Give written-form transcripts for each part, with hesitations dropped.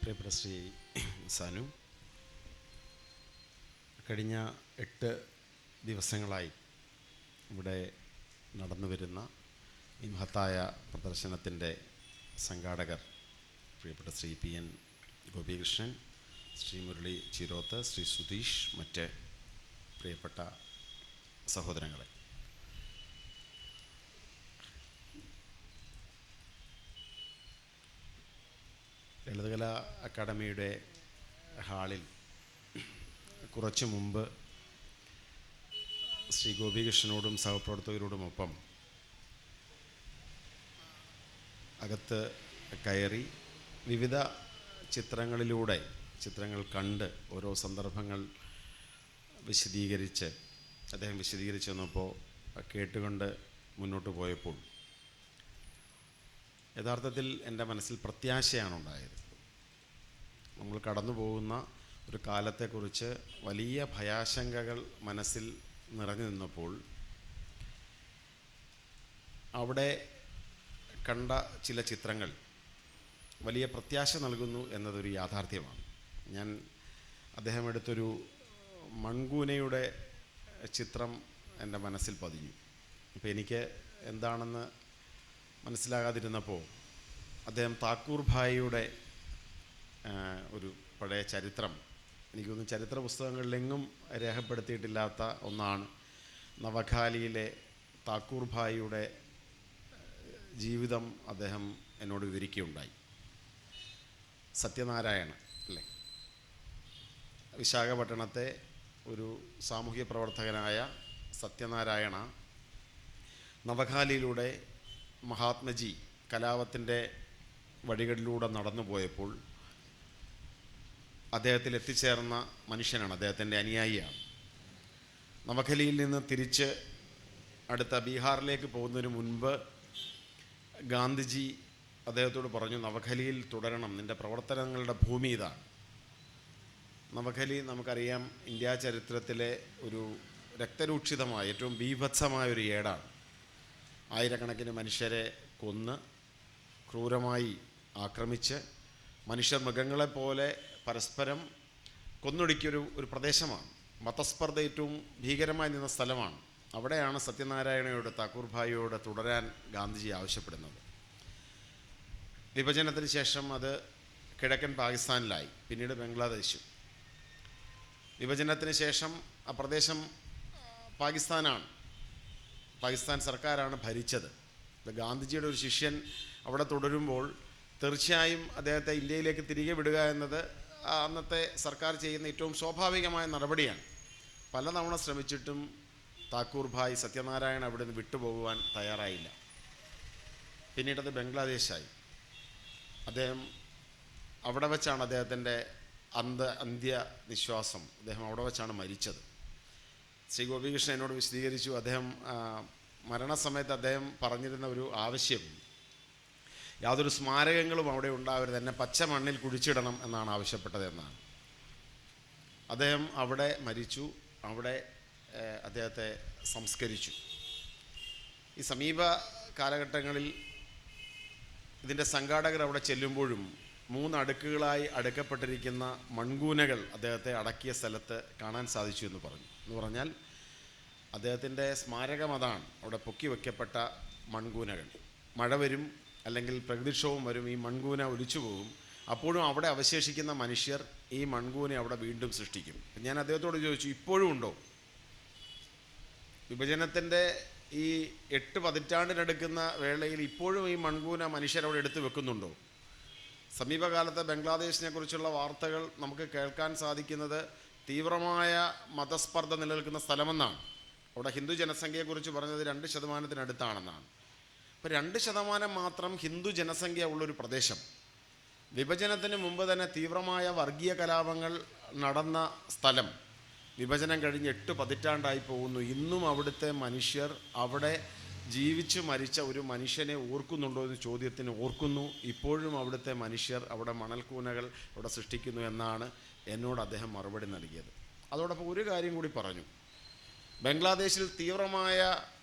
പ്രിയപ്പെട്ട ശ്രീ സാനു, കഴിഞ്ഞ 8 ദിവസങ്ങളായി ഇവിടെ നടന്നു വരുന്ന ഈ മഹത്തായ പ്രദർശനത്തിൻ്റെ സംഘാടകർ പ്രിയപ്പെട്ട ശ്രീ PN ഗോപികൃഷ്ണൻ, ശ്രീ മുരളി ചിരോത്ത്, ശ്രീ സുധീഷ്, മറ്റ് പ്രിയപ്പെട്ട സഹോദരങ്ങളെ, ലളിതകലാ അക്കാദമിയുടെ ഹാളിൽ കുറച്ചു മുമ്പ് ശ്രീ ഗോപികൃഷ്ണനോടും സഹപ്രവർത്തകരോടുമൊപ്പം അകത്ത് കയറി വിവിധ ചിത്രങ്ങൾ കണ്ട് ഓരോ സന്ദർഭങ്ങൾ അദ്ദേഹം വിശദീകരിച്ച് വന്നപ്പോൾ കേട്ടുകൊണ്ട് മുന്നോട്ട് പോയപ്പോൾ യഥാർത്ഥത്തിൽ എൻ്റെ മനസ്സിൽ പ്രത്യാശയാണ് ഉണ്ടായത്. നമ്മൾ കടന്നു പോകുന്ന ഒരു കാലത്തെക്കുറിച്ച് വലിയ ഭയാശങ്കകൾ മനസ്സിൽ നിറഞ്ഞു നിന്നപ്പോൾ അവിടെ കണ്ട ചില ചിത്രങ്ങൾ വലിയ പ്രത്യാശ നൽകുന്നു എന്നതൊരു യാഥാർത്ഥ്യമാണ്. ഞാൻ അദ്ദേഹം എടുത്തൊരു മൺകൂനയുടെ ചിത്രം എൻ്റെ മനസ്സിൽ പതിഞ്ഞു. അപ്പോൾ എനിക്ക് എന്താണെന്ന് മനസ്സിലാകാതിരുന്നപ്പോൾ അദ്ദേഹം താക്കൂർ ഭായിയുടെ ഒരു പഴയ ചരിത്രം, എനിക്കൊന്നും ചരിത്ര പുസ്തകങ്ങളിലെങ്ങും രേഖപ്പെടുത്തിയിട്ടില്ലാത്ത ഒന്നാണ്, നവഖാലിയിലെ താക്കൂർ ഭായിയുടെ ജീവിതം അദ്ദേഹം എന്നോട് വിവരിക്കുകയുണ്ടായി. സത്യനാരായണ അല്ലേ, വിശാഖപട്ടണത്തെ ഒരു സാമൂഹ്യ പ്രവർത്തകനായ സത്യനാരായണ നവഖാലിയിലൂടെ മഹാത്മജി കലാപത്തിൻ്റെ വഴികളിലൂടെ നടന്നു പോയപ്പോൾ അദ്ദേഹത്തിൽ എത്തിച്ചേർന്ന മനുഷ്യനാണ്, അദ്ദേഹത്തിൻ്റെ അനുയായിയാണ്. നവഖലിയിൽ നിന്ന് തിരിച്ച് അടുത്ത ബീഹാറിലേക്ക് പോകുന്നതിന് മുൻപ് ഗാന്ധിജി അദ്ദേഹത്തോട് പറഞ്ഞു, നവഖലിയിൽ തുടരണം, നിൻ്റെ പ്രവർത്തനങ്ങളുടെ ഭൂമി ഇതാണ്. നവഖലി നമുക്കറിയാം, ഇന്ത്യാ ചരിത്രത്തിലെ ഒരു രക്തരൂക്ഷിതമായ ഏറ്റവും ബീഭത്സമായ ഒരു ഏടാണ്. ആയിരക്കണക്കിന് മനുഷ്യരെ കൊന്ന് ക്രൂരമായി ആക്രമിച്ച് മനുഷ്യർ മൃഗങ്ങളെപ്പോലെ പരസ്പരം കൊന്നൊടുക്കിയൊരു പ്രദേശമാണ്. മതസ്പർദ്ധ ഏറ്റവും ഭീകരമായി നിന്ന സ്ഥലമാണ്. അവിടെയാണ് സത്യനാരായണയോട്, താക്കൂർ ഭായിയോട് തുടരാൻ ഗാന്ധിജി ആവശ്യപ്പെടുന്നത്. വിഭജനത്തിന് ശേഷം അത് കിഴക്കൻ പാകിസ്ഥാനിലായി, പിന്നീട് ബംഗ്ലാദേശും. വിഭജനത്തിന് ശേഷം ആ പ്രദേശം പാകിസ്ഥാനാണ്, പാകിസ്ഥാൻ സർക്കാരാണ് ഭരിച്ചത്. ഗാന്ധിജിയുടെ ഒരു ശിഷ്യൻ അവിടെ തുടരുമ്പോൾ തീർച്ചയായും അദ്ദേഹത്തെ ഇന്ത്യയിലേക്ക് തിരികെ വിടുക എന്നത് അന്നത്തെ സർക്കാർ ചെയ്യുന്ന ഏറ്റവും സ്വാഭാവികമായ നടപടിയാണ്. പലതവണ ശ്രമിച്ചിട്ടും താക്കൂർ ഭായ് സത്യനാരായണ അവിടെ നിന്ന് വിട്ടുപോകുവാൻ തയ്യാറായില്ല. പിന്നീടത് ബംഗ്ലാദേശായി. അദ്ദേഹം അവിടെ വെച്ചാണ് അദ്ദേഹത്തിൻ്റെ അന്ത്യനിശ്വാസം, അദ്ദേഹം അവിടെ വെച്ചാണ് മരിച്ചത്. ശ്രീ ഗോപികൃഷ്ണൻ എന്നോട് വിശദീകരിച്ചു, അദ്ദേഹം മരണസമയത്ത് അദ്ദേഹം പറഞ്ഞിരുന്ന ഒരു ആവശ്യം, യാതൊരു സ്മാരകങ്ങളും അവിടെ ഉണ്ടാവരുത്, എന്നെ പച്ച മണ്ണിൽ കുഴിച്ചിടണം എന്നാണ് ആവശ്യപ്പെട്ടത് എന്നാണ്. അദ്ദേഹം അവിടെ മരിച്ചു, അവിടെ അദ്ദേഹത്തെ സംസ്കരിച്ചു. ഈ സമീപ കാലഘട്ടങ്ങളിൽ ഇതിൻ്റെ സംഘാടകർ അവിടെ ചെല്ലുമ്പോഴും 3 അടുക്കുകളായി അടുക്കപ്പെട്ടിരിക്കുന്ന മൺകൂനകൾ അദ്ദേഹത്തെ അടക്കിയ സ്ഥലത്ത് കാണാൻ സാധിച്ചു എന്ന് പറഞ്ഞാൽ അദ്ദേഹത്തിൻ്റെ സ്മാരകം അതാണ്, അവിടെ പൊക്കി വയ്ക്കപ്പെട്ട മൺകൂനകൾ. മഴ വരും, അല്ലെങ്കിൽ പ്രകൃതിക്ഷോഭം വരും, ഈ മൺകൂന ഒലിച്ചു പോകും. അപ്പോഴും അവിടെ അവശേഷിക്കുന്ന മനുഷ്യർ ഈ മൺകൂനെ അവിടെ വീണ്ടും സൃഷ്ടിക്കും. ഞാൻ അദ്ദേഹത്തോട് ചോദിച്ചു, ഇപ്പോഴും ഉണ്ടോ? വിഭജനത്തിൻ്റെ ഈ 8 പതിറ്റാണ്ടിനടുക്കുന്ന വേളയിൽ ഇപ്പോഴും ഈ മൺകൂന മനുഷ്യരവിടെ എടുത്തു വെക്കുന്നുണ്ടോ? സമീപകാലത്തെ ബംഗ്ലാദേശിനെ കുറിച്ചുള്ള വാർത്തകൾ നമുക്ക് കേൾക്കാൻ സാധിക്കുന്നത് തീവ്രമായ മതസ്പർദ്ധ നിലനിൽക്കുന്ന സ്ഥലമെന്നാണ്. അവിടെ ഹിന്ദു ജനസംഖ്യയെക്കുറിച്ച് പറഞ്ഞത് 2%-അടുത്താണെന്നാണ്. അപ്പോൾ 2% മാത്രം ഹിന്ദു ജനസംഖ്യ ഉള്ളൊരു പ്രദേശം, വിഭജനത്തിന് മുമ്പ് തന്നെ തീവ്രമായ വർഗീയ കലാപങ്ങൾ നടന്ന സ്ഥലം, വിഭജനം കഴിഞ്ഞ് 8 പതിറ്റാണ്ടായി പോകുന്നു. ഇന്നും അവിടുത്തെ മനുഷ്യർ അവിടെ ജീവിച്ചു മരിച്ച ഒരു മനുഷ്യനെ ഓർക്കുന്നുണ്ടോ എന്ന് ചോദ്യത്തിന് ഓർക്കുന്നു. ഇപ്പോഴും അവിടുത്തെ മനുഷ്യർ അവിടെ മണൽക്കൂനകൾ അവിടെ സൃഷ്ടിക്കുന്നു എന്നാണ് എന്നോട് അദ്ദേഹം മറുപടി നൽകിയത്. അതോടൊപ്പം ഒരു കാര്യം കൂടി പറഞ്ഞു, ബംഗ്ലാദേശിൽ തീവ്രമായ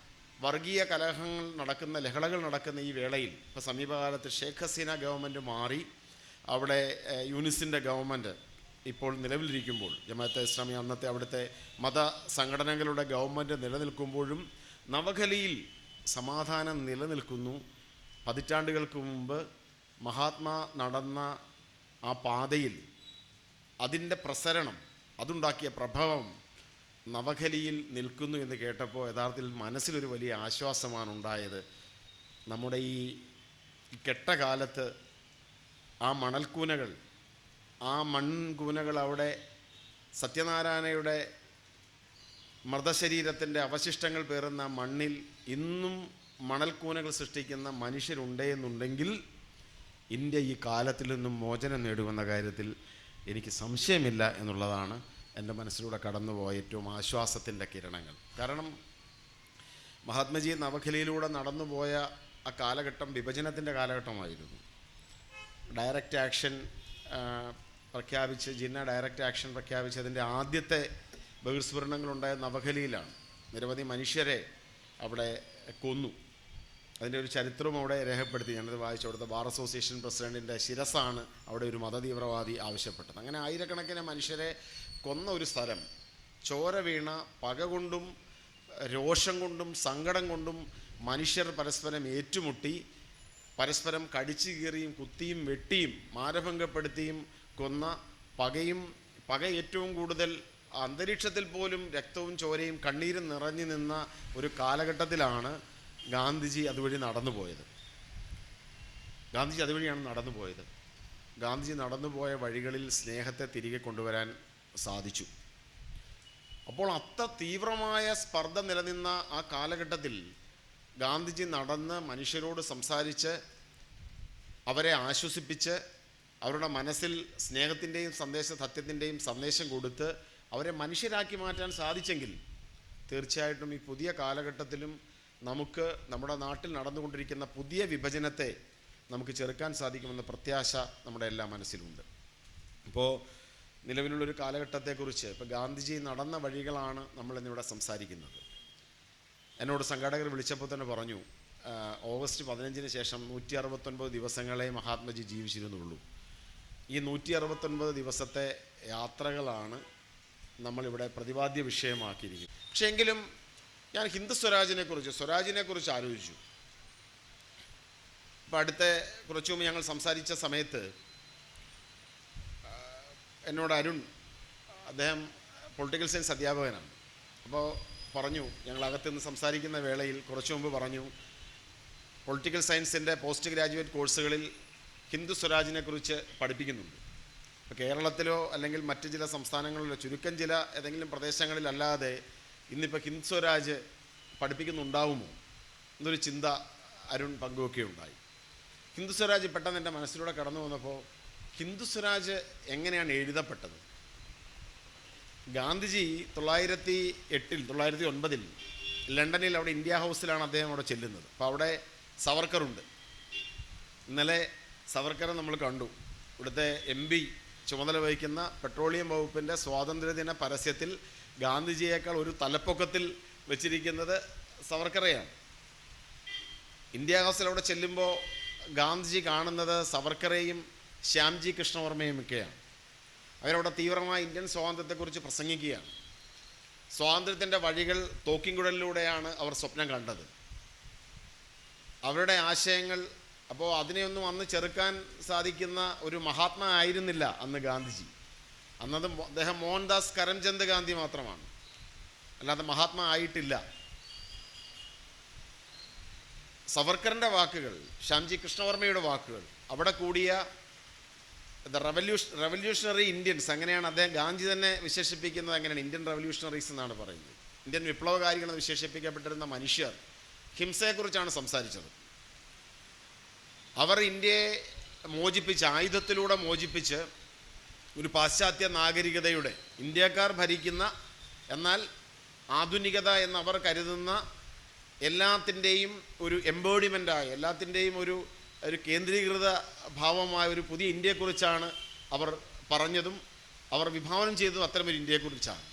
വർഗീയ കലഹങ്ങൾ നടക്കുന്ന, ലഹളകൾ നടക്കുന്ന ഈ വേളയിൽ, ഇപ്പോൾ സമീപകാലത്ത് ഷേഖ് ഹസീന ഗവൺമെൻറ് മാറി അവിടെ യൂനിസിൻ്റെ ഗവൺമെൻറ് ഇപ്പോൾ നിലവിലിരിക്കുമ്പോൾ, ജമാഅത്തെ ഇസ്ലാമി അന്നത്തെ അവിടുത്തെ മത സംഘടനകളുടെ ഗവൺമെൻറ് നിലനിൽക്കുമ്പോഴും നവഖലിയിൽ സമാധാനം നിലനിൽക്കുന്നു. പതിറ്റാണ്ടുകൾക്ക് മുമ്പ് മഹാത്മാ നടന്ന ആ പാതയിൽ അതിൻ്റെ പ്രസരണം, അതുണ്ടാക്കിയ പ്രഭവം നവഖലിയിൽ നിൽക്കുന്നു എന്ന് കേട്ടപ്പോൾ യഥാർത്ഥത്തിൽ മനസ്സിലൊരു വലിയ ആശ്വാസമാണ് ഉണ്ടായത്. നമ്മുടെ ഈ കെട്ടകാലത്ത് ആ മണൽക്കൂനകൾ, ആ മൺകൂനകൾ അവിടെ സത്യനാരായണയുടെ മൃതശരീരത്തിൻ്റെ അവശിഷ്ടങ്ങൾ പേറുന്ന മണ്ണിൽ ഇന്നും മണൽക്കൂനകൾ സൃഷ്ടിക്കുന്ന മനുഷ്യരുണ്ടെന്നുണ്ടെങ്കിൽ ഇന്ത്യ ഈ കാലത്തിൽ നിന്നും മോചനം നേടുമെന്ന കാര്യത്തിൽ എനിക്ക് സംശയമില്ല എന്നുള്ളതാണ് എൻ്റെ മനസ്സിലൂടെ കടന്നുപോയ ഏറ്റവും ആശ്വാസത്തിൻ്റെ കിരണങ്ങൾ. കാരണം മഹാത്മജി നവഖലിയിലൂടെ നടന്നുപോയ ആ കാലഘട്ടം വിഭജനത്തിൻ്റെ കാലഘട്ടമായിരുന്നു. ഡയറക്റ്റ് ആക്ഷൻ പ്രഖ്യാപിച്ച്, ജിന്ന ഡയറക്റ്റ് ആക്ഷൻ പ്രഖ്യാപിച്ച് അതിൻ്റെ ആദ്യത്തെ ബഹിർസ്ഫുരണങ്ങളുണ്ടായ നവഖലിയിലാണ്. നിരവധി മനുഷ്യരെ അവിടെ കൊന്നു. അതിൻ്റെ ഒരു ചരിത്രവും അവിടെ രേഖപ്പെടുത്തി. ഞാനത് വായിച്ചു. അവിടുത്തെ ബാർ അസോസിയേഷൻ പ്രസിഡൻറ്റിൻ്റെ ശിരസാണ് അവിടെ ഒരു മതതീവ്രവാദി ആവശ്യപ്പെട്ടത്. അങ്ങനെ ആയിരക്കണക്കിന് മനുഷ്യരെ കൊന്ന ഒരു സ്ഥലം, ചോര വീണ, പക കൊണ്ടും രോഷം കൊണ്ടും സങ്കടം കൊണ്ടും മനുഷ്യർ പരസ്പരം ഏറ്റുമുട്ടി, പരസ്പരം കടിച്ചു കീറിയും കുത്തിയും വെട്ടിയും മാനഭംഗപ്പെടുത്തിയും കൊന്ന പക ഏറ്റവും കൂടുതൽ അന്തരീക്ഷത്തിൽ പോലും രക്തവും ചോരയും കണ്ണീരും നിറഞ്ഞു നിന്ന ഒരു കാലഘട്ടത്തിലാണ് ഗാന്ധിജി അതുവഴി നടന്നുപോയത്. ഗാന്ധിജി നടന്നുപോയ വഴികളിൽ സ്നേഹത്തെ തിരികെ കൊണ്ടുവരാൻ സാധിച്ചു. അപ്പോൾ അത്ര തീവ്രമായ സ്പർദ്ധ നിലനിന്ന ആ കാലഘട്ടത്തിൽ ഗാന്ധിജി നടന്ന് മനുഷ്യരോട് സംസാരിച്ച് അവരെ ആശ്വസിപ്പിച്ച് അവരുടെ മനസ്സിൽ സ്നേഹത്തിൻ്റെയും സത്യത്തിൻ്റെയും സന്ദേശം കൊടുത്ത് അവരെ മനുഷ്യരാക്കി മാറ്റാൻ സാധിച്ചെങ്കിൽ തീർച്ചയായിട്ടും ഈ പുതിയ കാലഘട്ടത്തിലും നമുക്ക് നമ്മുടെ നാട്ടിൽ നടന്നുകൊണ്ടിരിക്കുന്ന പുതിയ വിഭജനത്തെ നമുക്ക് ചെറുക്കാൻ സാധിക്കുമെന്ന പ്രത്യാശ നമ്മുടെ എല്ലാ മനസ്സിലുണ്ട്. ഇപ്പോൾ നിലവിലുള്ളൊരു കാലഘട്ടത്തെക്കുറിച്ച് ഇപ്പോൾ ഗാന്ധിജി നടന്ന വഴികളാണ് നമ്മളിന്നിവിടെ സംസാരിക്കുന്നത്. എന്നോട് സംഘാടകർ വിളിച്ചപ്പോൾ തന്നെ പറഞ്ഞു, ഓഗസ്റ്റ് 15 ശേഷം 169 ദിവസങ്ങളെ മഹാത്മജി ജീവിച്ചിരുന്നുള്ളൂ. ഈ 169 ദിവസത്തെ യാത്രകളാണ് നമ്മളിവിടെ പ്രതിപാദ്യ വിഷയമാക്കിയിരിക്കുന്നത്. പക്ഷേ എങ്കിലും ഞാൻ ഹിന്ദു സ്വരാജിനെക്കുറിച്ച് ആലോചിച്ചു. ഇപ്പം കുറച്ചു മുമ്പ് ഞങ്ങൾ സംസാരിച്ച സമയത്ത് എന്നോട് അരുൺ, അദ്ദേഹം പൊളിറ്റിക്കൽ സയൻസ് അധ്യാപകനാണ്, അപ്പോൾ പറഞ്ഞു, ഞങ്ങളകത്ത് നിന്ന് സംസാരിക്കുന്ന വേളയിൽ കുറച്ചു മുമ്പ് പറഞ്ഞു, പൊളിറ്റിക്കൽ സയൻസിൻ്റെ പോസ്റ്റ് ഗ്രാജുവേറ്റ് കോഴ്സുകളിൽ ഹിന്ദു സ്വരാജിനെക്കുറിച്ച് പഠിപ്പിക്കുന്നുണ്ട്. ഇപ്പോൾ കേരളത്തിലോ അല്ലെങ്കിൽ മറ്റ് ചില സംസ്ഥാനങ്ങളിലോ ചുരുക്കം ചില ഏതെങ്കിലും പ്രദേശങ്ങളിലല്ലാതെ ഇന്നിപ്പോൾ ഹിന്ദു സ്വരാജ് പഠിപ്പിക്കുന്നുണ്ടാവുമോ എന്നൊരു ചിന്ത അരുൺ പങ്കുവെക്കുകയുണ്ടായി. ഹിന്ദു സ്വരാജ് പെട്ടെന്ന് എൻ്റെ മനസ്സിലൂടെ കടന്നു വന്നപ്പോൾ, ഹിന്ദു സ്വരാജ് എങ്ങനെയാണ് എഴുതപ്പെട്ടത്? ഗാന്ധിജി 1909 ലണ്ടനിൽ അവിടെ ഇന്ത്യ ഹൗസിലാണ് അദ്ദേഹം അവിടെ ചെല്ലുന്നത്. അപ്പോൾ അവിടെ സവർക്കറുണ്ട്. ഇന്നലെ സവർക്കറെ നമ്മൾ കണ്ടു. ഇവിടുത്തെ MP ചുമതല വഹിക്കുന്ന പെട്രോളിയം വകുപ്പിൻ്റെ സ്വാതന്ത്ര്യദിന പരസ്യത്തിൽ ഗാന്ധിജിയേക്കാൾ ഒരു തലപ്പൊക്കത്തിൽ വെച്ചിരിക്കുന്നത് സവർക്കറെയാണ്. ഇന്ത്യ ഹൗസിൽ അവിടെ ചെല്ലുമ്പോൾ ഗാന്ധിജി കാണുന്നത് സവർക്കറെയും ശ്യാംജി കൃഷ്ണവർമ്മയും ഒക്കെയാണ്. അവരവിടെ തീവ്രമായ ഇന്ത്യൻ സ്വാതന്ത്ര്യത്തെക്കുറിച്ച് പ്രസംഗിക്കുകയാണ്. സ്വാതന്ത്ര്യത്തിൻ്റെ വഴികൾ തോക്കിൻകുഴലിലൂടെയാണ് അവർ സ്വപ്നം കണ്ടത്. അവരുടെ ആശയങ്ങൾ, അപ്പോൾ അതിനെയൊന്നും അന്ന് ചെറുക്കാൻ സാധിക്കുന്ന ഒരു മഹാത്മാ ആയിരുന്നില്ല അന്ന് ഗാന്ധിജി. അന്നത് അദ്ദേഹം മോഹൻദാസ് കരംചന്ദ് ഗാന്ധി മാത്രമാണ്, അല്ലാതെ മഹാത്മാ ആയിട്ടില്ല. സവർക്കറിൻ്റെ വാക്കുകൾ, ശ്യാംജി കൃഷ്ണവർമ്മയുടെ വാക്കുകൾ, അവിടെ കൂടിയ റവല്യൂഷണറി ഇന്ത്യൻസ്, അങ്ങനെയാണ് അദ്ദേഹം ഗാന്ധി തന്നെ വിശേഷിപ്പിക്കുന്നത്. അങ്ങനെയാണ് ഇന്ത്യൻ റവല്യൂഷണറീസ് എന്നാണ് പറയുന്നത്. ഇന്ത്യൻ വിപ്ലവകാരികളെന്ന് വിശേഷിപ്പിക്കപ്പെട്ടിരുന്ന മനുഷ്യർ ഹിംസയെക്കുറിച്ചാണ് സംസാരിച്ചത്. അവർ ഇന്ത്യയെ ആയുധത്തിലൂടെ മോചിപ്പിച്ച് ഒരു പാശ്ചാത്യ നാഗരികതയുടെ, ഇന്ത്യക്കാർ ഭരിക്കുന്ന എന്നാൽ ആധുനികത എന്നവർ കരുതുന്ന എല്ലാത്തിൻ്റെയും ഒരു എംബോഡിമെൻ്റായ, എല്ലാത്തിൻ്റെയും ഒരു കേന്ദ്രീകൃത ഭാവമായ ഒരു പുതിയ ഇന്ത്യയെക്കുറിച്ചാണ് അവർ പറഞ്ഞതും അവർ വിഭാവനം ചെയ്തതും അത്തരമൊരു ഇന്ത്യയെക്കുറിച്ചാണ്.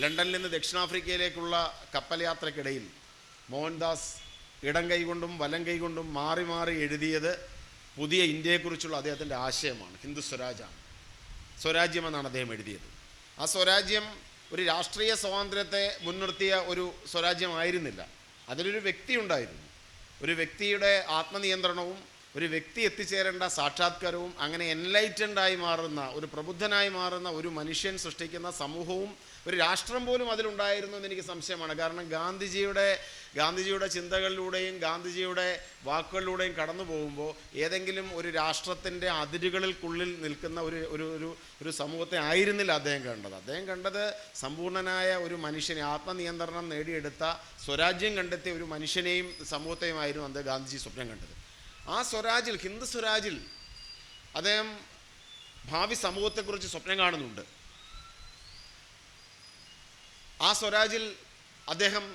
ലണ്ടനിൽ നിന്ന് ദക്ഷിണാഫ്രിക്കയിലേക്കുള്ള കപ്പൽ യാത്രക്കിടയിൽ മോഹൻദാസ് ഇടം കൈകൊണ്ടും വലം കൈകൊണ്ടും മാറി മാറി എഴുതിയത് പുതിയ ഇന്ത്യയെക്കുറിച്ചുള്ള അദ്ദേഹത്തിൻ്റെ ആശയമാണ്. ഹിന്ദു സ്വരാജാണ്, സ്വരാജ്യം എന്നാണ് അദ്ദേഹം എഴുതിയത്. ആ സ്വരാജ്യം ഒരു രാഷ്ട്രീയ സ്വാതന്ത്ര്യത്തെ മുൻനിർത്തിയ ഒരു സ്വരാജ്യമായിരുന്നില്ല. അതിലൊരു വ്യക്തി ഉണ്ടായിരുന്നു. ഒരു വ്യക്തിയുടെ ആത്മനിയന്ത്രണവും ഒരു വ്യക്തി എത്തിച്ചേരേണ്ട സാക്ഷാത്കാരവും അങ്ങനെ എൻലൈറ്റൻഡായി മാറുന്ന, ഒരു പ്രബുദ്ധനായി മാറുന്ന ഒരു മനുഷ്യൻ സൃഷ്ടിക്കുന്ന സമൂഹവും ഒരു രാഷ്ട്രം പോലും അതിലുണ്ടായിരുന്നു എന്ന് എനിക്ക് സംശയമാണ്. കാരണം ഗാന്ധിജിയുടെ ചിന്തകളിലൂടെയും ഗാന്ധിജിയുടെ വാക്കുകളിലൂടെയും കടന്നു പോകുമ്പോൾ ഏതെങ്കിലും ഒരു രാഷ്ട്രത്തിൻ്റെ അതിരുകൾക്കുള്ളിൽ നിൽക്കുന്ന ഒരു സമൂഹത്തെ ആയിരുന്നില്ല അദ്ദേഹം കണ്ടത്. അദ്ദേഹം കണ്ടത് സമ്പൂർണ്ണനായ ഒരു മനുഷ്യനെ, ആത്മനിയന്ത്രണം നേടിയെടുത്ത, സ്വരാജ്യം കണ്ടെത്തിയ ഒരു മനുഷ്യനെയും സമൂഹത്തെയുമായിരുന്നു അന്ന് ഗാന്ധിജി സ്വപ്നം കണ്ടത്. ആ സ്വരാജിൽ, ഹിന്ദു സ്വരാജിൽ അദ്ദേഹം ഭാവി സമൂഹത്തെക്കുറിച്ച് സ്വപ്നം കാണുന്നുണ്ട്. ആ സ്വരാജിൽ അദ്ദേഹം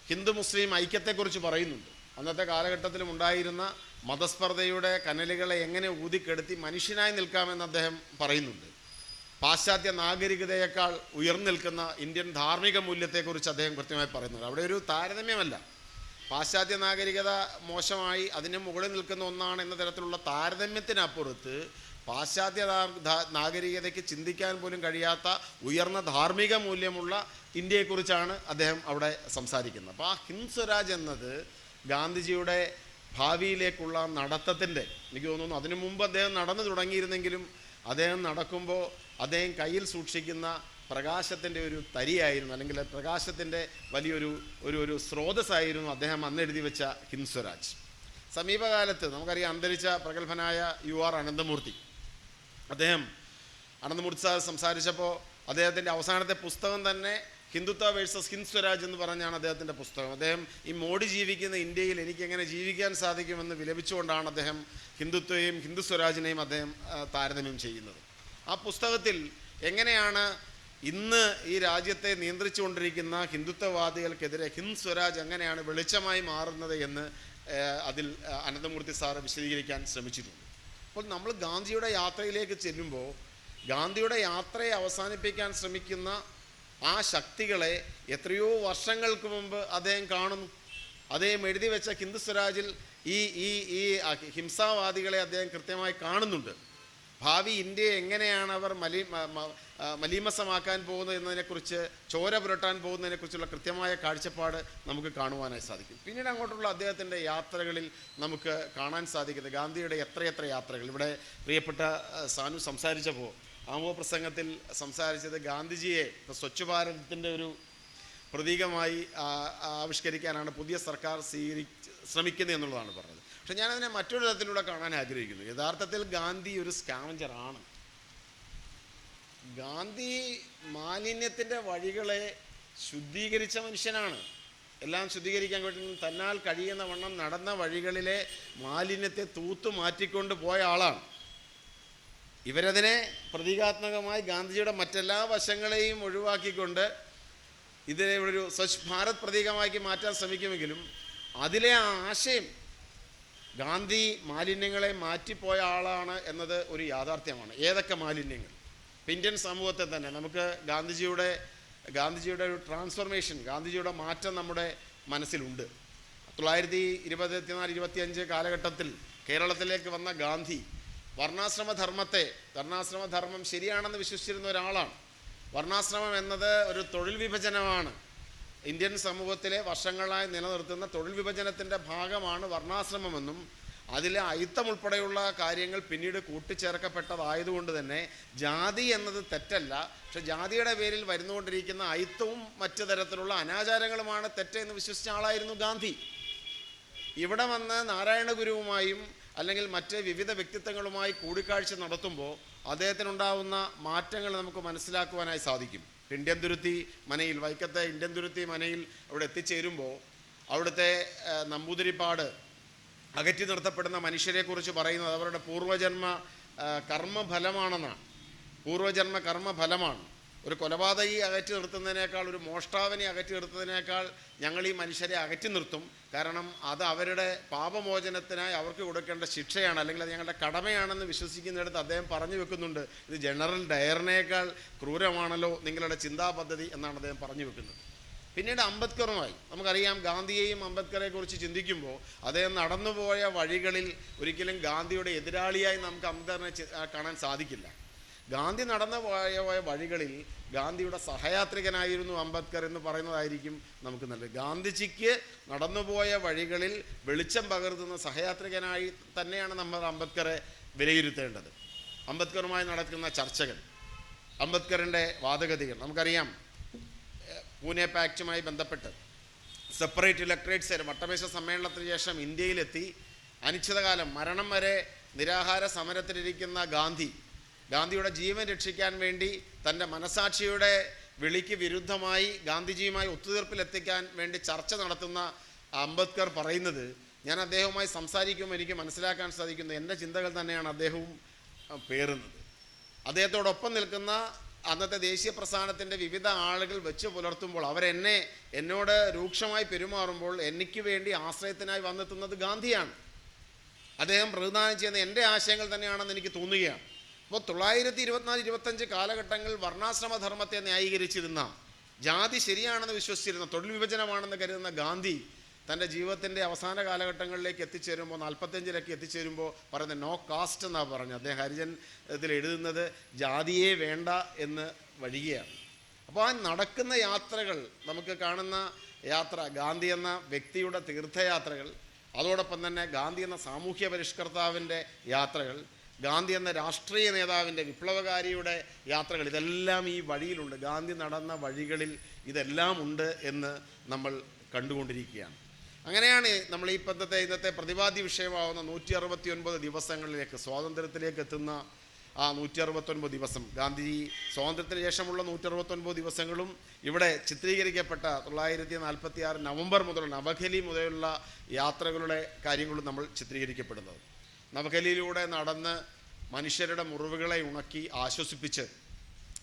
ഹിന്ദു മുസ്ലിം ഐക്യത്തെക്കുറിച്ച് പറയുന്നുണ്ട്. അന്നത്തെ കാലഘട്ടത്തിലും ഉണ്ടായിരുന്ന മതസ്പർദ്ധയുടെ കനലുകളെ എങ്ങനെ ഊതിക്കെടുത്തി മനുഷ്യനായി നിൽക്കാമെന്ന് അദ്ദേഹം പറയുന്നുണ്ട്. പാശ്ചാത്യ നാഗരികതയേക്കാൾ ഉയർന്നു നിൽക്കുന്ന ഇന്ത്യൻ ധാർമ്മിക മൂല്യത്തെക്കുറിച്ച് അദ്ദേഹം കൃത്യമായി പറയുന്നുണ്ട്. അവിടെ ഒരു താരതമ്യമല്ല, പാശ്ചാത്യ നാഗരികത മോശമായി അതിന് മുകളിൽ നിൽക്കുന്ന ഒന്നാണ് എന്ന തരത്തിലുള്ള താരതമ്യത്തിനപ്പുറത്ത് പാശ്ചാത്യ നാഗരികതയ്ക്ക് ചിന്തിക്കാൻ പോലും കഴിയാത്ത ഉയർന്ന ധാർമ്മിക മൂല്യമുള്ള ഇന്ത്യയെക്കുറിച്ചാണ് അദ്ദേഹം അവിടെ സംസാരിക്കുന്നത്. അപ്പോൾ ആ ഹിന്ദ് സ്വരാജ് എന്നത് ഗാന്ധിജിയുടെ ഭാവിയിലേക്കുള്ള നടത്തത്തിൻ്റെ, എനിക്ക് തോന്നുന്നു അതിനു മുമ്പ് അദ്ദേഹം നടന്നു തുടങ്ങിയിരുന്നെങ്കിലും അദ്ദേഹം നടക്കുമ്പോൾ അദ്ദേഹം കയ്യിൽ സൂക്ഷിക്കുന്ന പ്രകാശത്തിൻ്റെ ഒരു തരിയായിരുന്നു, അല്ലെങ്കിൽ പ്രകാശത്തിൻ്റെ വലിയൊരു സ്രോതസ്സായിരുന്നു അദ്ദേഹം അന്ന് എഴുതി വെച്ച ഹിന്ദ് സ്വരാജ്. സമീപകാലത്ത് നമുക്കറിയാം, അന്തരിച്ച പ്രഗത്ഭനായ UR അനന്തമൂർത്തി, അനന്തമൂർത്തി സാർ സംസാരിച്ചപ്പോൾ അദ്ദേഹത്തിൻ്റെ അവസാനത്തെ പുസ്തകം തന്നെ ഹിന്ദുത്വ വേഴ്സസ് ഹിന്ദ് സ്വരാജ് എന്ന് പറഞ്ഞാണ് അദ്ദേഹത്തിൻ്റെ പുസ്തകം. അദ്ദേഹം ഈ മോഡി ജീവിക്കുന്ന ഇന്ത്യയിൽ എനിക്കെങ്ങനെ ജീവിക്കാൻ സാധിക്കുമെന്ന് വിലപിച്ചുകൊണ്ടാണ് അദ്ദേഹം ഹിന്ദുത്വയെയും ഹിന്ദു സ്വരാജിനെയും അദ്ദേഹം താരതമ്യം ചെയ്യുന്നത്. ആ പുസ്തകത്തിൽ എങ്ങനെയാണ് ഇന്ന് ഈ രാജ്യത്തെ നിയന്ത്രിച്ചുകൊണ്ടിരിക്കുന്ന ഹിന്ദുത്വവാദികൾക്കെതിരെ ഹിന്ദ് സ്വരാജ് എങ്ങനെയാണ് വെളിച്ചമായി മാറുന്നത് എന്ന് അതിൽ അനന്തമൂർത്തി സാറ് വിശദീകരിക്കാൻ ശ്രമിച്ചിട്ടുണ്ട്. അപ്പോൾ നമ്മൾ ഗാന്ധിയുടെ യാത്രയിലേക്ക് ചെല്ലുമ്പോൾ ഗാന്ധിയുടെ യാത്രയെ അവസാനിപ്പിക്കാൻ ശ്രമിക്കുന്ന ആ ശക്തികളെ എത്രയോ വർഷങ്ങൾക്ക് മുമ്പ് അദ്ദേഹം കാണുന്നു. അദ്ദേഹം എഴുതി വെച്ച ഹിന്ദു സ്വരാജിൽ ഈ ഹിംസാവാദികളെ അദ്ദേഹം കൃത്യമായി കാണുന്നുണ്ട്. ഭാവി ഇന്ത്യയെ എങ്ങനെയാണ് അവർ മലീമസമാക്കാൻ പോകുന്നത് എന്നതിനെക്കുറിച്ച്, ചോര പുരട്ടാൻ പോകുന്നതിനെക്കുറിച്ചുള്ള കൃത്യമായ കാഴ്ചപ്പാട് നമുക്ക് കാണുവാനായി സാധിക്കും. പിന്നീട് അങ്ങോട്ടുള്ള അദ്ദേഹത്തിൻ്റെ യാത്രകളിൽ നമുക്ക് കാണാൻ സാധിക്കുന്നത് ഗാന്ധിയുടെ എത്രയെത്ര യാത്രകൾ. ഇവിടെ പ്രിയപ്പെട്ട സാനു സംസാരിച്ചപ്പോൾ ആമോ പ്രസംഗത്തിൽ സംസാരിച്ചത് ഗാന്ധിജിയെ സ്വച്ഛ് ഭാരതത്തിൻ്റെ ഒരു പ്രതീകമായി ആവിഷ്കരിക്കാനാണ് പുതിയ സർക്കാർ ശ്രമിക്കുന്നത് എന്നുള്ളതാണ് പറഞ്ഞത്. പക്ഷെ ഞാനതിനെ മറ്റൊരു തരത്തിലൂടെ കാണാൻ ആഗ്രഹിക്കുന്നു. യഥാർത്ഥത്തിൽ ഗാന്ധി ഒരു സ്കാവഞ്ചറാണ്. ഗാന്ധി മാലിന്യത്തിൻ്റെ വഴികളെ ശുദ്ധീകരിച്ച മനുഷ്യനാണ്. എല്ലാം ശുദ്ധീകരിക്കാൻ വേണ്ടി തന്നാൽ കഴിയുന്ന വണ്ണം നടന്ന വഴികളിലെ മാലിന്യത്തെ തൂത്തു മാറ്റിക്കൊണ്ട് പോയ ആളാണ്. ഇവരതിനെ പ്രതീകാത്മകമായി ഗാന്ധിജിയുടെ മറ്റെല്ലാ വശങ്ങളെയും ഒഴിവാക്കിക്കൊണ്ട് ഇതിനെ ഒരു സ്വച്ഛ് ഭാരത് പ്രതീകമാക്കി മാറ്റാൻ ശ്രമിക്കുമെങ്കിലും അതിലെ ആ ആശയം, ഗാന്ധി മാലിന്യങ്ങളെ മാറ്റിപ്പോയ ആളാണ് എന്നത് ഒരു യാഥാർത്ഥ്യമാണ്. ഏതൊക്കെ മാലിന്യങ്ങൾ? ഇന്ത്യൻ സമൂഹത്തെ തന്നെ നമുക്ക് ഗാന്ധിജിയുടെ ഒരു ട്രാൻസ്ഫോർമേഷൻ, ഗാന്ധിജിയുടെ മാറ്റം നമ്മുടെ മനസ്സിലുണ്ട്. 1924-25 കാലഘട്ടത്തിൽ കേരളത്തിലേക്ക് വന്ന ഗാന്ധി വർണ്ണാശ്രമധർമ്മം ശരിയാണെന്ന് വിശ്വസിച്ചിരുന്ന ഒരാളാണ്. വർണ്ണാശ്രമം എന്നത് ഒരു തൊഴിൽ വിഭജനമാണ്. ഇന്ത്യൻ സമൂഹത്തിലെ വർഷങ്ങളായി നിലനിർത്തുന്ന തൊഴിൽ വിഭജനത്തിൻ്റെ ഭാഗമാണ് വർണ്ണാശ്രമമെന്നും അതിലെ അയിത്തം ഉൾപ്പെടെയുള്ള കാര്യങ്ങൾ പിന്നീട് കൂട്ടിച്ചേർക്കപ്പെട്ടതായതുകൊണ്ട് തന്നെ ജാതി എന്നത് തെറ്റല്ല, പക്ഷെ ജാതിയുടെ പേരിൽ വരുന്നുകൊണ്ടിരിക്കുന്ന അയിത്തവും മറ്റു തരത്തിലുള്ള അനാചാരങ്ങളുമാണ് തെറ്റെന്ന് വിശ്വസിച്ച ആളായിരുന്നു ഗാന്ധി. ഇവിടെ വന്ന് നാരായണ ഗുരുവുമായും അല്ലെങ്കിൽ മറ്റ് വിവിധ വ്യക്തിത്വങ്ങളുമായി കൂടിക്കാഴ്ച നടത്തുമ്പോൾ അദ്ദേഹത്തിനുണ്ടാവുന്ന മാറ്റങ്ങൾ നമുക്ക് മനസ്സിലാക്കുവാനായി സാധിക്കും. ഇന്ത്യൻ തുരുത്തി മനയിൽ, വൈക്കത്തെ ഇന്ത്യൻ തുരുത്തി മനയിൽ അവിടെ എത്തിച്ചേരുമ്പോൾ അവിടുത്തെ നമ്പൂതിരിപ്പാട് അകറ്റി നിർത്തപ്പെടുന്ന മനുഷ്യരെക്കുറിച്ച് പറയുന്നത് അവരുടെ പൂർവജന്മ കർമ്മഫലമാണെന്നാണ്. പൂർവജന്മ കർമ്മഫലമാണ്. ഒരു കൊലപാതകി അകറ്റി നിർത്തുന്നതിനേക്കാൾ, ഒരു മോഷ്ടാവിനെ അകറ്റി നിർത്തുന്നതിനേക്കാൾ ഞങ്ങൾ ഈ മനുഷ്യരെ അകറ്റി നിർത്തും. കാരണം അത് അവരുടെ പാപമോചനത്തിനായി അവർക്ക് കൊടുക്കേണ്ട ശിക്ഷയാണ്, അല്ലെങ്കിൽ അത് ഞങ്ങളുടെ കടമയാണെന്ന് വിശ്വസിക്കുന്നിടത്ത് അദ്ദേഹം പറഞ്ഞു വെക്കുന്നുണ്ട്, ഇത് ജനറൽ ഡയറിനേക്കാൾ ക്രൂരമാണല്ലോ നിങ്ങളുടെ ചിന്താ പദ്ധതി എന്നാണ് അദ്ദേഹം പറഞ്ഞു വെക്കുന്നത്. പിന്നീട് അംബേദ്കറുമായി നമുക്കറിയാം. ഗാന്ധിയെയും അംബേദ്കറെ കുറിച്ച് ചിന്തിക്കുമ്പോൾ അദ്ദേഹം നടന്നുപോയ വഴികളിൽ ഒരിക്കലും ഗാന്ധിയുടെ എതിരാളിയായി നമുക്ക് അംബേദ്കറിനെ കാണാൻ സാധിക്കില്ല. ഗാന്ധി നടന്നു പോയ വഴികളിൽ ഗാന്ധിയുടെ സഹയാത്രികനായിരുന്നു അംബേദ്കർ എന്ന് പറയുന്നതായിരിക്കും നമുക്ക് നല്ലത്. ഗാന്ധിജിക്ക് നടന്നുപോയ വഴികളിൽ വെളിച്ചം പകർത്തുന്ന സഹയാത്രികനായി തന്നെയാണ് നമ്മൾ അംബേദ്കറെ വിലയിരുത്തേണ്ടത്. അംബേദ്കറുമായി നടക്കുന്ന ചർച്ചകൾ, അംബേദ്കറിൻ്റെ വാദഗതികൾ നമുക്കറിയാം. പൂനെ പാക്റ്റുമായി ബന്ധപ്പെട്ട് സെപ്പറേറ്റ് ഇലക്ട്രേറ്റ്സ് വട്ടമേശ സമ്മേളനത്തിന് ശേഷം ഇന്ത്യയിലെത്തി അനിശ്ചിതകാലം മരണം വരെ നിരാഹാര സമരത്തിലിരിക്കുന്ന ഗാന്ധിയുടെ ജീവൻ രക്ഷിക്കാൻ വേണ്ടി തൻ്റെ മനസാക്ഷിയുടെ വിളിക്ക് വിരുദ്ധമായി ഗാന്ധിജിയുമായി ഒത്തുതീർപ്പിലെത്തിക്കാൻ വേണ്ടി ചർച്ച നടത്തുന്ന അംബേദ്കർ പറയുന്നത്, ഞാൻ അദ്ദേഹവുമായി സംസാരിക്കുമ്പോൾ എനിക്ക് മനസ്സിലാക്കാൻ സാധിക്കുന്നു എൻ്റെ ചിന്തകൾ തന്നെയാണ് അദ്ദേഹവും പേറുന്നത്. അദ്ദേഹത്തോടൊപ്പം നിൽക്കുന്ന അന്നത്തെ ദേശീയ പ്രസ്ഥാനത്തിൻ്റെ വിവിധ ആളുകൾ വെച്ച് പുലർത്തുമ്പോൾ എന്നോട് രൂക്ഷമായി പെരുമാറുമ്പോൾ എനിക്ക് വേണ്ടി ആശ്രയത്തിനായി വന്നെത്തുന്നത് ഗാന്ധിയാണ്. അദ്ദേഹം പ്രതിദാനം ചെയ്യുന്ന എൻ്റെ ആശയങ്ങൾ തന്നെയാണെന്ന് എനിക്ക് തോന്നുകയാണ്. അപ്പോൾ 1924-25 കാലഘട്ടങ്ങളിൽ വർണ്ണാശ്രമധർമ്മത്തെ ന്യായീകരിച്ചിരുന്ന, ജാതി ശരിയാണെന്ന് വിശ്വസിച്ചിരുന്ന, തൊഴിൽ വിഭജനമാണെന്ന് കരുതുന്ന ഗാന്ധി തൻ്റെ ജീവിതത്തിൻ്റെ അവസാന കാലഘട്ടങ്ങളിലേക്ക് എത്തിച്ചേരുമ്പോൾ 45-ലൊക്കെ എത്തിച്ചേരുമ്പോൾ പറയുന്നത് നോ കാസ്റ്റ് എന്നാണ് പറഞ്ഞത്. അദ്ദേഹം ഹരിജൻ ഇതിൽ എഴുതുന്നത് ജാതിയെ വേണ്ട എന്ന് വഴികയാണ്. അപ്പോൾ ആ നടക്കുന്ന യാത്രകൾ, നമുക്ക് കാണുന്ന യാത്ര, ഗാന്ധി എന്ന വ്യക്തിയുടെ തീർത്ഥയാത്രകൾ, അതോടൊപ്പം തന്നെ ഗാന്ധി എന്ന സാമൂഹ്യ പരിഷ്കർത്താവിൻ്റെ യാത്രകൾ, ഗാന്ധി എന്ന രാഷ്ട്രീയ നേതാവിൻ്റെ വിപ്ലവകാരിയുടെ യാത്രകൾ, ഇതെല്ലാം ഈ വഴിയിലുണ്ട്. ഗാന്ധി നടന്ന വഴികളിൽ ഇതെല്ലാം ഉണ്ട് എന്ന് നമ്മൾ കണ്ടുകൊണ്ടിരിക്കുകയാണ്. അങ്ങനെയാണ് നമ്മൾ ഈ ഇന്നത്തെ പ്രതിപാദ്യ വിഷയമാവുന്ന 169 ദിവസങ്ങളിലേക്ക്, സ്വാതന്ത്ര്യത്തിലേക്ക് എത്തുന്ന ആ 169 ദിവസം, ഗാന്ധി സ്വാതന്ത്ര്യത്തിന് ശേഷമുള്ള 169 ദിവസങ്ങളും ഇവിടെ ചിത്രീകരിക്കപ്പെട്ട 1946 നവംബർ മുതൽ നവഖലി മുതലുള്ള യാത്രകളുടെ കാര്യങ്ങളും നമ്മൾ ചിത്രീകരിക്കപ്പെടുന്നത്. നവഖലിയിലൂടെ നടന്ന് മനുഷ്യരുടെ മുറിവുകളെ ഉണക്കി ആശ്വസിപ്പിച്ച്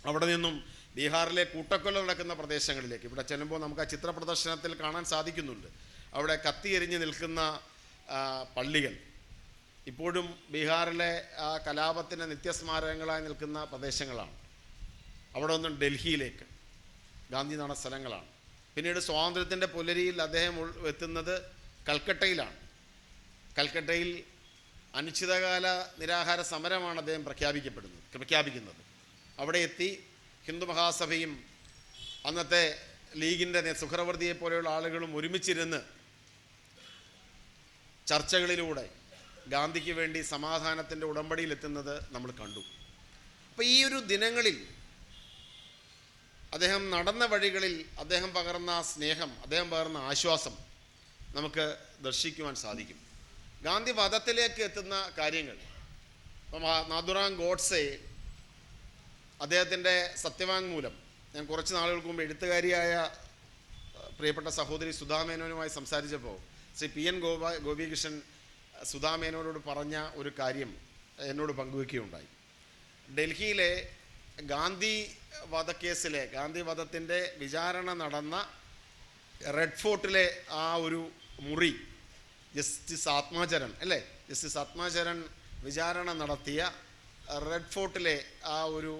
അവിടെ നിന്നും ബീഹാറിലെ കൂട്ടക്കൊല നടക്കുന്ന പ്രദേശങ്ങളിലേക്ക് ഇവിടെ ചെല്ലുമ്പോൾ നമുക്ക് ആ ചിത്ര പ്രദർശനത്തിൽ കാണാൻ സാധിക്കുന്നുണ്ട്. അവിടെ കത്തിയെരിഞ്ഞ് നിൽക്കുന്ന പള്ളികൾ ഇപ്പോഴും ബീഹാറിലെ ആ കലാപത്തിൻ്റെ നിത്യസ്മാരകങ്ങളായി നിൽക്കുന്ന പ്രദേശങ്ങളാണ്. അവിടെ നിന്നും ഡൽഹിയിലേക്ക് ഗാന്ധി നടന്ന സ്ഥലങ്ങളാണ്. പിന്നീട് സ്വാതന്ത്ര്യത്തിൻ്റെ പുലരിയിൽ അദ്ദേഹം എത്തുന്നത് കൽക്കട്ടയിലാണ്. കൽക്കട്ടയിൽ അനിശ്ചിതകാല നിരാഹാര സമരമാണ് അദ്ദേഹം പ്രഖ്യാപിക്കുന്നത്. അവിടെ എത്തി ഹിന്ദു മഹാസഭയും അന്നത്തെ ലീഗിൻ്റെ സുഹ്രവർദിയെ പോലെയുള്ള ആളുകളും ഒരുമിച്ചിരുന്ന് ചർച്ചകളിലൂടെ ഗാന്ധിക്ക് വേണ്ടി സമാധാനത്തിൻ്റെ ഉടമ്പടിയിലെത്തുന്നത് നമ്മൾ കണ്ടു. അപ്പോൾ ഈ ഒരു ദിനങ്ങളിൽ അദ്ദേഹം നടന്ന വഴികളിൽ അദ്ദേഹം പകർന്ന സ്നേഹം, അദ്ദേഹം പകർന്ന ആശ്വാസം നമുക്ക് ദർശിക്കുവാൻ സാധിക്കും. ഗാന്ധി വധത്തിലേക്ക് എത്തുന്ന കാര്യങ്ങൾ, ഇപ്പം നാഥുറാം ഗോഡ്സെ അദ്ദേഹത്തിൻ്റെ സത്യവാങ്മൂലം, ഞാൻ കുറച്ച് നാളുകൾക്ക് മുമ്പ് എഴുത്തുകാരിയായ പ്രിയപ്പെട്ട സഹോദരി സുധാമേനോനുമായി സംസാരിച്ചപ്പോൾ ശ്രീ PN ഗോപികൃഷ്ണൻ സുധാമേനോനോട് പറഞ്ഞ ഒരു കാര്യം എന്നോട് പങ്കുവയ്ക്കുകയുണ്ടായി. ഡൽഹിയിലെ ഗാന്ധി വധക്കേസിലെ, ഗാന്ധി വധത്തിൻ്റെ വിചാരണ നടന്ന റെഡ് ഫോർട്ടിലെ ആ ഒരു മുറി, ജസ്റ്റിസ് ആത്മാചരൺ വിചാരണ നടത്തിയ റെഡ് ഫോർട്ടിലെ ആ ഒരു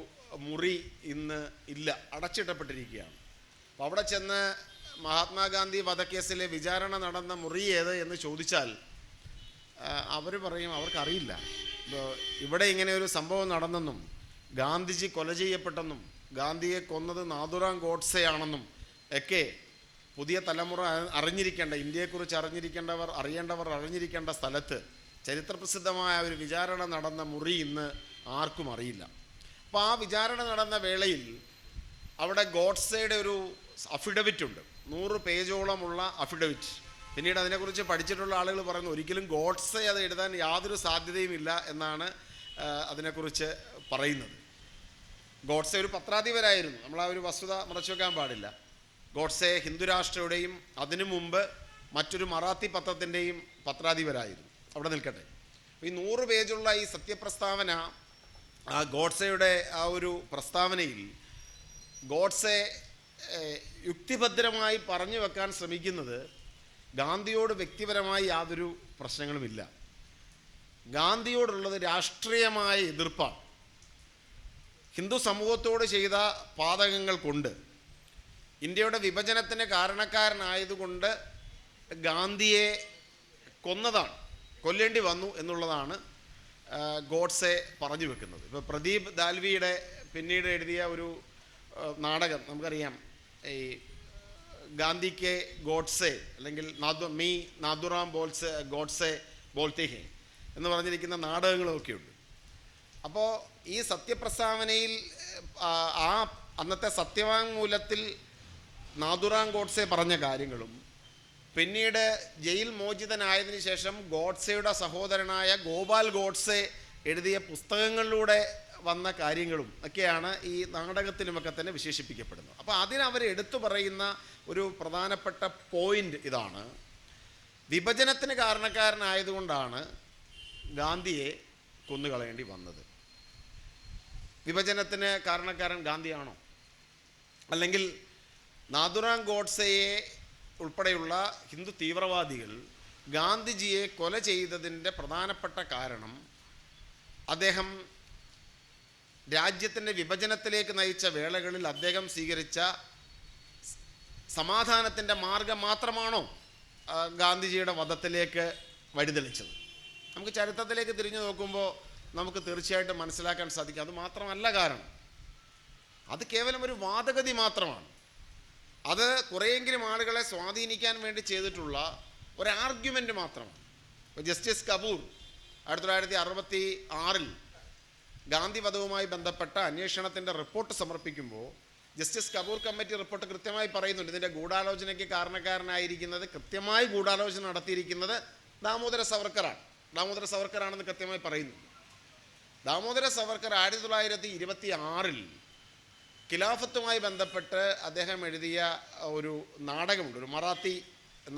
മുറി ഇന്ന് ഇല്ല, അടച്ചിടപ്പെട്ടിരിക്കുകയാണ്. അപ്പോൾ അവിടെ ചെന്ന് മഹാത്മാഗാന്ധി വധക്കേസിലെ വിചാരണ നടന്ന മുറി ഏത് എന്ന് ചോദിച്ചാൽ അവർ പറയും അവർക്കറിയില്ല. ഇവിടെ ഇങ്ങനെ ഒരു സംഭവം നടന്നെന്നും ഗാന്ധിജി കൊല ചെയ്യപ്പെട്ടെന്നും ഗാന്ധിയെ കൊന്നത് നാഥുറാം ഗോഡ്സെയാണെന്നും ഒക്കെ പുതിയ തലമുറ അറിഞ്ഞിരിക്കേണ്ട, ഇന്ത്യയെക്കുറിച്ച് അറിയേണ്ടവർ അറിഞ്ഞിരിക്കേണ്ട സ്ഥലത്ത് ചരിത്രപ്രസിദ്ധമായ ഒരു വിചാരണ നടന്ന മുറി ഇന്ന് ആർക്കും അറിയില്ല. അപ്പോൾ ആ വിചാരണ നടന്ന വേളയിൽ അവിടെ ഗോഡ്സെയുടെ ഒരു അഫിഡവിറ്റ് ഉണ്ട്, 100 പേജോളമുള്ള അഫിഡവിറ്റ്. പിന്നീട് അതിനെക്കുറിച്ച് പഠിച്ചിട്ടുള്ള ആളുകൾ പറയുന്നു ഒരിക്കലും ഗോഡ്സെ അത് എഴുതാൻ യാതൊരു സാധ്യതയുമില്ല എന്നാണ് അതിനെക്കുറിച്ച് പറയുന്നത്. ഗോഡ്സെ ഒരു പത്രാധിപരായിരുന്നു, നമ്മൾ ആ ഒരു വസ്തുത മറച്ചു വെക്കാൻ പാടില്ല. ഗോഡ്സെ ഹിന്ദുരാഷ്ട്രയുടെയും അതിനു മുമ്പ് മറ്റൊരു മറാത്തി പത്രത്തിൻ്റെയും പത്രാധിപരായിരുന്നു. അവിടെ നിൽക്കട്ടെ. ഈ 100 പേജുള്ള ഈ സത്യപ്രസ്താവന, ആ ഗോഡ്സെയുടെ ആ ഒരു പ്രസ്താവനയിൽ ഗോഡ്സെ യുക്തിഭദ്രമായി പറഞ്ഞു വെക്കാൻ ശ്രമിക്കുന്നത് ഗാന്ധിയോട് വ്യക്തിപരമായി യാതൊരു പ്രശ്നങ്ങളുമില്ല, ഗാന്ധിയോടുള്ളത് രാഷ്ട്രീയമായ എതിർപ്പാണ്. ഹിന്ദു സമൂഹത്തോട് ചെയ്ത പാതകങ്ങൾ കൊണ്ട് ഇന്ത്യയുടെ വിഭജനത്തിന് കാരണക്കാരനായതുകൊണ്ട് ഗാന്ധിയെ കൊല്ലേണ്ടി വന്നു എന്നുള്ളതാണ് ഗോഡ്സെ പറഞ്ഞു വെക്കുന്നത്. ഇപ്പോൾ പ്രദീപ് ദാൽവിയുടെ പിന്നീട് എഴുതിയ ഒരു നാടകം നമുക്കറിയാം, ഈ ഗാന്ധി കെ ഗോഡ്സെ അല്ലെങ്കിൽ നാഥുറാം ഗോഡ്സെ ബോൾത്തെ ഹെ എന്ന് പറഞ്ഞിരിക്കുന്ന നാടകങ്ങളുമൊക്കെയുണ്ട്. അപ്പോൾ ഈ സത്യപ്രസ്താവനയിൽ ആ അന്നത്തെ സത്യവാങ്മൂലത്തിൽ നാഥുറാം ഗോഡ്സെ പറഞ്ഞ കാര്യങ്ങളും പിന്നീട് ജയിൽ മോചിതനായതിനു ശേഷം ഗോഡ്സെയുടെ സഹോദരനായ ഗോപാൽ ഗോഡ്സെ എഴുതിയ പുസ്തകങ്ങളിലൂടെ വന്ന കാര്യങ്ങളും ഒക്കെയാണ് ഈ നാടകത്തിലുമൊക്കെ തന്നെ വിശേഷിപ്പിക്കപ്പെടുന്നത്. അപ്പോൾ അതിനവർ എടുത്തു പറയുന്ന ഒരു പ്രധാനപ്പെട്ട പോയിൻ്റ് ഇതാണ്: വിഭജനത്തിന് കാരണക്കാരനായതുകൊണ്ടാണ് ഗാന്ധിയെ കൊന്നുകളയേണ്ടി വന്നത്. വിഭജനത്തിന് കാരണക്കാരൻ ഗാന്ധിയാണോ? അല്ലെങ്കിൽ നാഥുറാം ഗോഡ്സെയെ ഉൾപ്പെടെയുള്ള ഹിന്ദു തീവ്രവാദികൾ ഗാന്ധിജിയെ കൊല ചെയ്തതിൻ്റെ പ്രധാനപ്പെട്ട കാരണം അദ്ദേഹം രാജ്യത്തിൻ്റെ വിഭജനത്തിലേക്ക് നയിച്ച വേളകളിൽ അദ്ദേഹം സ്വീകരിച്ച സമാധാനത്തിൻ്റെ മാർഗം മാത്രമാണോ ഗാന്ധിജിയുടെ വധത്തിലേക്ക് വഴിതെളിച്ചത്? നമുക്ക് ചരിത്രത്തിലേക്ക് തിരിഞ്ഞു നോക്കുമ്പോൾ നമുക്ക് തീർച്ചയായിട്ടും മനസ്സിലാക്കാൻ സാധിക്കും അത് മാത്രമല്ല കാരണം. അത് കേവലം ഒരു വാദഗതി മാത്രമാണ്. അത് കുറേയെങ്കിലും ആളുകളെ സ്വാധീനിക്കാൻ വേണ്ടി ചെയ്തിട്ടുള്ള ഒരു ആർഗ്യുമെൻ്റ് മാത്രമാണ്. ജസ്റ്റിസ് കപൂർ 1966 ഗാന്ധി വധവുമായി ബന്ധപ്പെട്ട അന്വേഷണത്തിൻ്റെ റിപ്പോർട്ട് സമർപ്പിക്കുമ്പോൾ ജസ്റ്റിസ് കപൂർ കമ്മിറ്റി റിപ്പോർട്ട് കൃത്യമായി പറയുന്നുണ്ട്, ഇതിൻ്റെ ഗൂഢാലോചനയ്ക്ക് കാരണക്കാരനായിരിക്കുന്നത്, കൃത്യമായി ഗൂഢാലോചന നടത്തിയിരിക്കുന്നത് ദാമോദര സവർക്കറാണെന്ന് കൃത്യമായി പറയുന്നു. ദാമോദര സവർക്കർ 1926 ഖിലാഫത്തുമായി ബന്ധപ്പെട്ട് അദ്ദേഹം എഴുതിയ ഒരു നാടകമുണ്ട്, ഒരു മറാത്തി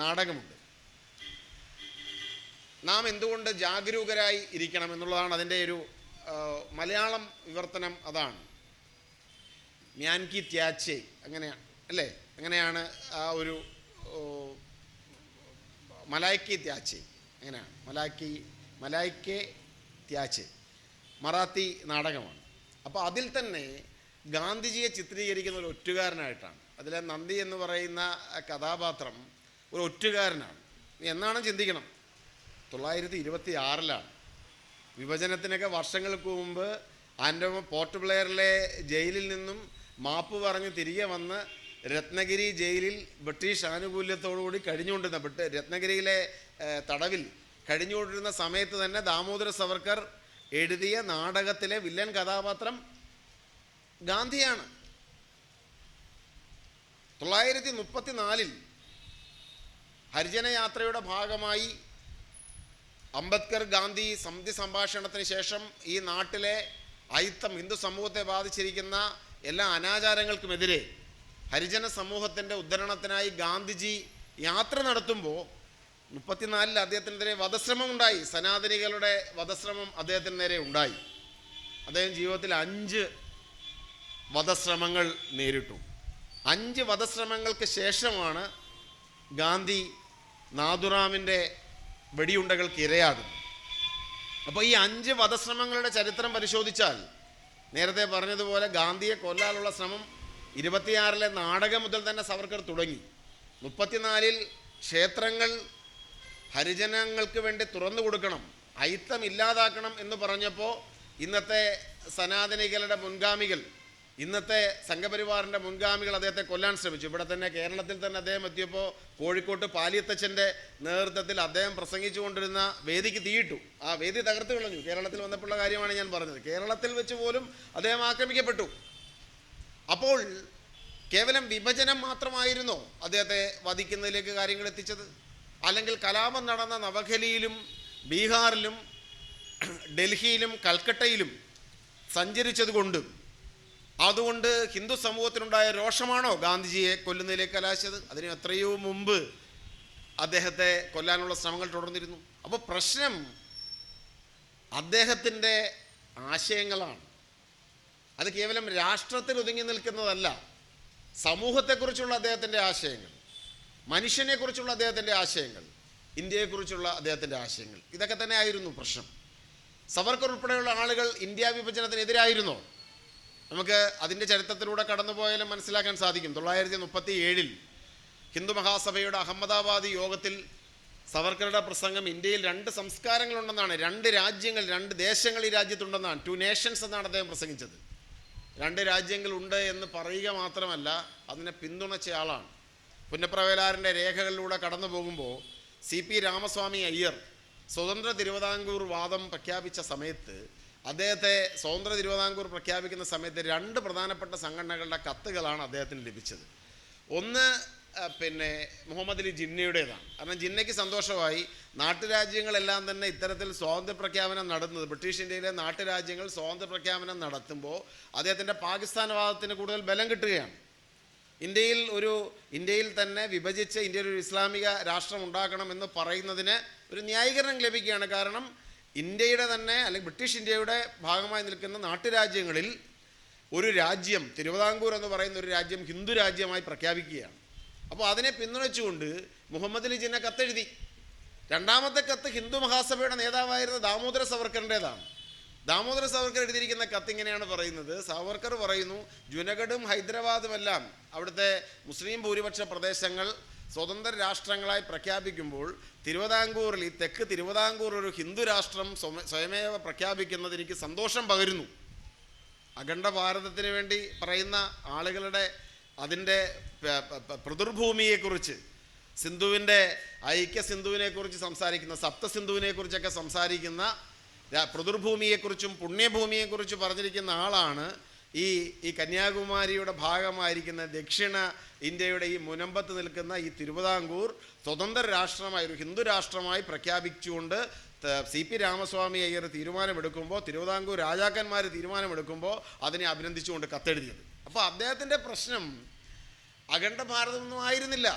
നാടകമുണ്ട്. നാം എന്തുകൊണ്ട് ജാഗരൂകരായി ഇരിക്കണം എന്നുള്ളതാണ് അതിൻ്റെ ഒരു മലയാളം വിവർത്തനം. അതാണ് മ്യാൻകി ത്യാച്ചെ, അങ്ങനെയാണ് അല്ലേ? അങ്ങനെയാണ് ആ ഒരു മലായ്ക്കി ത്യാച്ചെ, അങ്ങനെയാണ് മലായ്ക്കെ ത്യാച്ചെ, മറാത്തി നാടകമാണ്. അപ്പോൾ അതിൽ തന്നെ ഗാന്ധിജിയെ ചിത്രീകരിക്കുന്ന ഒരു ഒറ്റുകാരനായിട്ടാണ്. അതിലെ നന്ദി എന്ന് പറയുന്ന കഥാപാത്രം ഒരു ഒറ്റുകാരനാണ്. എന്നാണ് ചിന്തിക്കണം, 1926 വിഭജനത്തിനൊക്കെ വർഷങ്ങൾക്ക് മുമ്പ് പോർട്ട് ബ്ലെയറിലെ ജയിലിൽ നിന്നും മാപ്പ് പറഞ്ഞ് തിരികെ വന്ന് രത്നഗിരി ജയിലിൽ ബ്രിട്ടീഷ് ആനുകൂല്യത്തോടുകൂടി കഴിഞ്ഞുകൊണ്ടിരുന്ന രത്നഗിരിയിലെ തടവിൽ കഴിഞ്ഞുകൊണ്ടിരുന്ന സമയത്ത് തന്നെ ദാമോദര സവർക്കർ എഴുതിയ നാടകത്തിലെ വില്ലൻ കഥാപാത്രം ഗാന്ധിയാണ്. 1934 ഹരിജന യാത്രയുടെ ഭാഗമായി അംബേദ്കർ ഗാന്ധി സന്ധി സംഭാഷണത്തിന് ശേഷം ഈ നാട്ടിലെ ഹിന്ദു സമൂഹത്തെ ബാധിച്ചിരിക്കുന്ന എല്ലാ അനാചാരങ്ങൾക്കുമെതിരെ ഹരിജന സമൂഹത്തിൻ്റെ ഉദ്ധരണത്തിനായി ഗാന്ധിജി യാത്ര നടത്തുമ്പോൾ 34 അദ്ദേഹത്തിനെതിരെ വധശ്രമം ഉണ്ടായി. സനാതനികളുടെ വധശ്രമം അദ്ദേഹത്തിന് നേരെ ഉണ്ടായി. അദ്ദേഹം ജീവിതത്തിൽ 5 വധശ്രമങ്ങൾ നേരിട്ടു. 5 വധശ്രമങ്ങൾക്ക് ശേഷമാണ് ഗാന്ധി നാഥുറാമിൻ്റെ വെടിയുണ്ടകൾക്ക് ഇരയാകുന്നത്. അപ്പോൾ ഈ 5 വധശ്രമങ്ങളുടെ ചരിത്രം പരിശോധിച്ചാൽ നേരത്തെ പറഞ്ഞതുപോലെ ഗാന്ധിയെ കൊല്ലാനുള്ള ശ്രമം 26 നാടകം മുതൽ തന്നെ സവർക്കർ തുടങ്ങി. 34 ക്ഷേത്രങ്ങൾ ഹരിജനങ്ങൾക്ക് വേണ്ടി തുറന്നു കൊടുക്കണം, അയിത്തം ഇല്ലാതാക്കണം എന്ന് പറഞ്ഞപ്പോൾ ഇന്നത്തെ സനാതനികളുടെ മുൻഗാമികൾ, ഇന്നത്തെ സംഘപരിവാറിൻ്റെ മുൻഗാമികൾ അദ്ദേഹത്തെ കൊല്ലാൻ ശ്രമിച്ചു. ഇവിടെ തന്നെ കേരളത്തിൽ തന്നെ അദ്ദേഹം എത്തിയപ്പോൾ കോഴിക്കോട്ട് പാലിയത്തച്ഛൻ്റെ നേതൃത്വത്തിൽ അദ്ദേഹം പ്രസംഗിച്ചു കൊണ്ടിരുന്ന വേദിക്ക് തീയിട്ടു. ആ വേദി തകർത്ത് കളഞ്ഞു. കേരളത്തിൽ വന്നപ്പോഴുള്ള കാര്യമാണ് ഞാൻ പറഞ്ഞത്. കേരളത്തിൽ വെച്ച് പോലും അദ്ദേഹം ആക്രമിക്കപ്പെട്ടു. അപ്പോൾ കേവലം വിഭജനം മാത്രമായിരുന്നോ അദ്ദേഹത്തെ വധിക്കുന്നതിലേക്ക് കാര്യങ്ങൾ എത്തിച്ചത്? അല്ലെങ്കിൽ കലാപം നടന്ന നവഖലിയിലും ബീഹാറിലും ഡൽഹിയിലും കൽക്കട്ടയിലും സഞ്ചരിച്ചത് കൊണ്ടും അതുകൊണ്ട് ഹിന്ദു സമൂഹത്തിനുണ്ടായ രോഷമാണോ ഗാന്ധിജിയെ കൊല്ലുന്നതിലേക്ക് കലാശിച്ചത്? അതിന് എത്രയോ മുമ്പ് അദ്ദേഹത്തെ കൊല്ലാനുള്ള ശ്രമങ്ങൾ തുടർന്നിരുന്നു. അപ്പോൾ പ്രശ്നം അദ്ദേഹത്തിൻ്റെ ആശയങ്ങളാണ്. അത് കേവലം രാഷ്ട്രത്തിൽ ഒതുങ്ങി നിൽക്കുന്നതല്ല. സമൂഹത്തെക്കുറിച്ചുള്ള അദ്ദേഹത്തിൻ്റെ ആശയങ്ങൾ, മനുഷ്യനെക്കുറിച്ചുള്ള അദ്ദേഹത്തിൻ്റെ ആശയങ്ങൾ, ഇന്ത്യയെക്കുറിച്ചുള്ള അദ്ദേഹത്തിൻ്റെ ആശയങ്ങൾ, ഇതൊക്കെ തന്നെ ആയിരുന്നു പ്രശ്നം. സവർക്കർ ഉൾപ്പെടെയുള്ള ആളുകൾ ഇന്ത്യ വിഭജനത്തിനെതിരായിരുന്നോ? നമുക്ക് അതിൻ്റെ ചരിത്രത്തിലൂടെ കടന്നുപോയാലും മനസ്സിലാക്കാൻ സാധിക്കും. 1937 ഹിന്ദു മഹാസഭയുടെ അഹമ്മദാബാദ് യോഗത്തിൽ സവർക്കറുടെ പ്രസംഗം ഇന്ത്യയിൽ 2 സംസ്കാരങ്ങളുണ്ടെന്നാണ്, 2 രാജ്യങ്ങൾ, 2 ദേശങ്ങൾ ഈ രാജ്യത്തുണ്ടെന്നാണ്, 2 നേഷൻസ് എന്നാണ് അദ്ദേഹം പ്രസംഗിച്ചത്. 2 രാജ്യങ്ങളുണ്ട് എന്ന് പറയുക മാത്രമല്ല അതിനെ പിന്തുണച്ച ആളാണ്. പുന്നപ്രവേലാറിൻ്റെ രേഖകളിലൂടെ കടന്നു പോകുമ്പോൾ CP രാമസ്വാമി അയ്യർ സ്വതന്ത്ര തിരുവിതാംകൂർ വാദം പ്രഖ്യാപിച്ച സമയത്ത്, അദ്ദേഹത്തെ സ്വതന്ത്ര തിരുവിതാംകൂർ പ്രഖ്യാപിക്കുന്ന സമയത്ത് 2 പ്രധാനപ്പെട്ട സംഘടനകളുടെ കത്തുകളാണ് അദ്ദേഹത്തിന് ലഭിച്ചത്. ഒന്ന് മുഹമ്മദ് അലി ജിന്നയുടേതാണ്. കാരണം ജിന്നയ്ക്ക് സന്തോഷമായി നാട്ടുരാജ്യങ്ങളെല്ലാം തന്നെ ഇത്തരത്തിൽ സ്വാതന്ത്ര്യ പ്രഖ്യാപനം നടത്തുന്നത്, ബ്രിട്ടീഷ് ഇന്ത്യയിലെ നാട്ടുരാജ്യങ്ങൾ സ്വാതന്ത്ര്യ പ്രഖ്യാപനം നടത്തുമ്പോൾ അദ്ദേഹത്തിൻ്റെ പാകിസ്ഥാൻ വാദത്തിന് കൂടുതൽ ബലം കിട്ടുകയാണ്. ഇന്ത്യയിൽ തന്നെ വിഭജിച്ച് ഇന്ത്യ ഒരു ഇസ്ലാമിക രാഷ്ട്രം ഉണ്ടാക്കണമെന്ന് പറയുന്നതിന് ഒരു ന്യായീകരണം ലഭിക്കുകയാണ്. കാരണം ഇന്ത്യയുടെ തന്നെ അല്ലെങ്കിൽ ബ്രിട്ടീഷ് ഇന്ത്യയുടെ ഭാഗമായി നിൽക്കുന്ന നാട്ടുരാജ്യങ്ങളിൽ ഒരു രാജ്യം, തിരുവിതാംകൂർ എന്ന് പറയുന്ന ഒരു രാജ്യം ഹിന്ദു രാജ്യമായി പ്രഖ്യാപിക്കുകയാണ്. അപ്പോൾ അതിനെ പിന്തുണച്ചുകൊണ്ട് മുഹമ്മദ് അലി ജിന്ന കത്തെഴുതി. 2ാമത്തെ കത്ത് ഹിന്ദു മഹാസഭയുടെ നേതാവായിരുന്ന ദാമോദര സവർക്കറിൻ്റേതാണ്. ദാമോദര സവർക്കർ എഴുതിയിരിക്കുന്ന കത്ത് ഇങ്ങനെയാണ് പറയുന്നത്. സവർക്കർ പറയുന്നു, ജുനഗഡും ഹൈദരാബാദുമെല്ലാം അവിടുത്തെ മുസ്ലിം ഭൂരിപക്ഷ പ്രദേശങ്ങൾ സ്വതന്ത്ര രാഷ്ട്രങ്ങളായി പ്രഖ്യാപിക്കുമ്പോൾ തിരുവിതാംകൂറിൽ, ഈ തെക്ക് തിരുവിതാംകൂർ ഒരു ഹിന്ദു രാഷ്ട്രം സ്വയമേവ പ്രഖ്യാപിക്കുന്നത് എനിക്ക് സന്തോഷം പകരുന്നു. അഖണ്ഡ ഭാരതത്തിന് വേണ്ടി പറയുന്ന ആളുകളുടെ അതിൻ്റെ പിതൃഭൂമിയെക്കുറിച്ച്, സിന്ധുവിൻ്റെ ഐക്യ സിന്ധുവിനെക്കുറിച്ച് സംസാരിക്കുന്ന, സപ്തസിന്ധുവിനെക്കുറിച്ചൊക്കെ സംസാരിക്കുന്ന, പിതൃഭൂമിയെക്കുറിച്ചും പുണ്യഭൂമിയെക്കുറിച്ച് പറഞ്ഞിരിക്കുന്ന ആളാണ് ഈ കന്യാകുമാരിയുടെ ഭാഗമായിരിക്കുന്ന ദക്ഷിണ ഇന്ത്യയുടെ ഈ മുനമ്പത്ത് നിൽക്കുന്ന ഈ തിരുവിതാംകൂർ സ്വതന്ത്ര രാഷ്ട്രമായി, ഒരു ഹിന്ദു രാഷ്ട്രമായി പ്രഖ്യാപിച്ചുകൊണ്ട് CP രാമസ്വാമി അയ്യർ തീരുമാനമെടുക്കുമ്പോൾ, തിരുവിതാംകൂർ രാജാക്കന്മാർ തീരുമാനമെടുക്കുമ്പോൾ അതിനെ അഭിനന്ദിച്ചുകൊണ്ട് കത്തെഴുതിയത്. അപ്പോൾ അദ്ദേഹത്തിൻ്റെ പ്രശ്നം അഖണ്ഡ ഭാരതമൊന്നും ആയിരുന്നില്ല.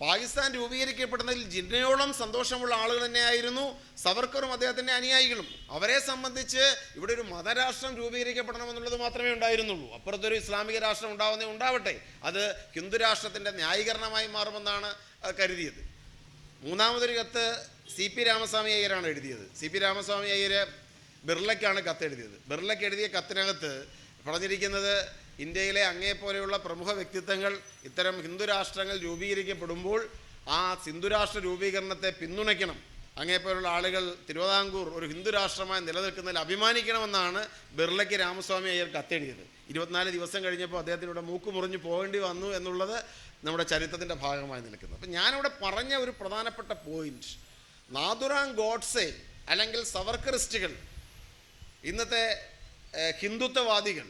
പാകിസ്ഥാൻ രൂപീകരിക്കപ്പെടുന്നതിൽ ജിന്നയോളം സന്തോഷമുള്ള ആളുകൾ തന്നെയായിരുന്നു സവർക്കറും അദ്ദേഹത്തിൻ്റെ അനുയായികളും. അവരെ സംബന്ധിച്ച് ഇവിടെ ഒരു മതരാഷ്ട്രം രൂപീകരിക്കപ്പെടണമെന്നുള്ളത് മാത്രമേ ഉണ്ടായിരുന്നുള്ളൂ. അപ്പുറത്തൊരു ഇസ്ലാമിക രാഷ്ട്രം ഉണ്ടാവട്ടെ, അത് ഹിന്ദു രാഷ്ട്രത്തിൻ്റെ ന്യായീകരണമായി മാറുമെന്നാണ് കരുതിയത്. 3ാമതൊരു കത്ത് CP രാമസ്വാമി അയ്യരാണ് എഴുതിയത്. CP രാമസ്വാമി അയ്യർ ബിർളയ്ക്കാണ് കത്തെഴുതിയത്. ബിർളയ്ക്ക് എഴുതിയ കത്തിനകത്ത് പറഞ്ഞിരിക്കുന്നത്, ഇന്ത്യയിലെ അങ്ങേപ്പോലെയുള്ള പ്രമുഖ വ്യക്തിത്വങ്ങൾ ഇത്തരം ഹിന്ദു രാഷ്ട്രങ്ങൾ രൂപീകരിക്കപ്പെടുമ്പോൾ ആ ഹിന്ദുരാഷ്ട്ര രൂപീകരണത്തെ പിന്തുണയ്ക്കണം. അങ്ങേപ്പോലുള്ള ആളുകൾ തിരുവിതാംകൂർ ഒരു ഹിന്ദു രാഷ്ട്രമായി നിലനിൽക്കുന്നതിൽ അഭിമാനിക്കണമെന്നാണ് ബിർളയ്ക്ക് രാമസ്വാമി അയ്യർ കത്തെഴുതിയത്. 24 ദിവസം കഴിഞ്ഞപ്പോൾ അദ്ദേഹത്തിനൂടെ മൂക്ക് മുറിഞ്ഞു പോകേണ്ടി വന്നു എന്നുള്ളത് നമ്മുടെ ചരിത്രത്തിൻ്റെ ഭാഗമായി നിൽക്കുന്നു. അപ്പം ഞാനിവിടെ പറഞ്ഞ ഒരു പ്രധാനപ്പെട്ട പോയിന്റ്, നാഥുറാം ഗോഡ്സെ അല്ലെങ്കിൽ സവർക്കറിസ്റ്റുകൾ, ഇന്നത്തെ ഹിന്ദുത്വവാദികൾ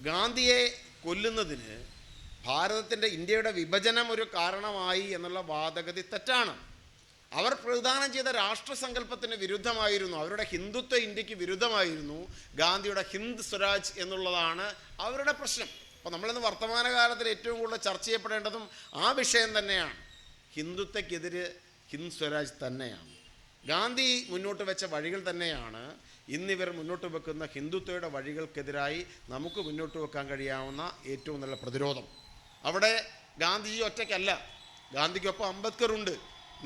ഗാന്ധിയെ കൊല്ലുന്നതിന് ഇന്ത്യയുടെ വിഭജനം ഒരു കാരണമായി എന്നുള്ള വാദഗതി തെറ്റാണ്. അവർ പ്രദാനം ചെയ്ത രാഷ്ട്രസങ്കല്പത്തിന് വിരുദ്ധമായിരുന്നു, അവരുടെ ഹിന്ദുത്വ ഇന്ത്യക്ക് വിരുദ്ധമായിരുന്നു ഗാന്ധിയുടെ ഹിന്ദ് സ്വരാജ് എന്നുള്ളതാണ് അവരുടെ പ്രശ്നം. അപ്പോൾ നമ്മളിന്ന് വർത്തമാനകാലത്തിൽ ഏറ്റവും കൂടുതൽ ചർച്ച ചെയ്യപ്പെടേണ്ടതും ആ വിഷയം തന്നെയാണ്. ഹിന്ദുത്വക്കെതിരെ ഹിന്ദ് സ്വരാജ് തന്നെയാണ്. ഗാന്ധി മുന്നോട്ട് വെച്ച വഴികൾ തന്നെയാണ് ഇന്നിവർ മുന്നോട്ട് വെക്കുന്ന ഹിന്ദുത്വയുടെ വഴികൾക്കെതിരായി നമുക്ക് മുന്നോട്ട് വെക്കാൻ കഴിയാവുന്ന ഏറ്റവും നല്ല പ്രതിരോധം. അവിടെ ഗാന്ധിജി ഒറ്റയ്ക്കല്ല, ഗാന്ധിക്കൊപ്പം അംബേദ്കറുണ്ട്,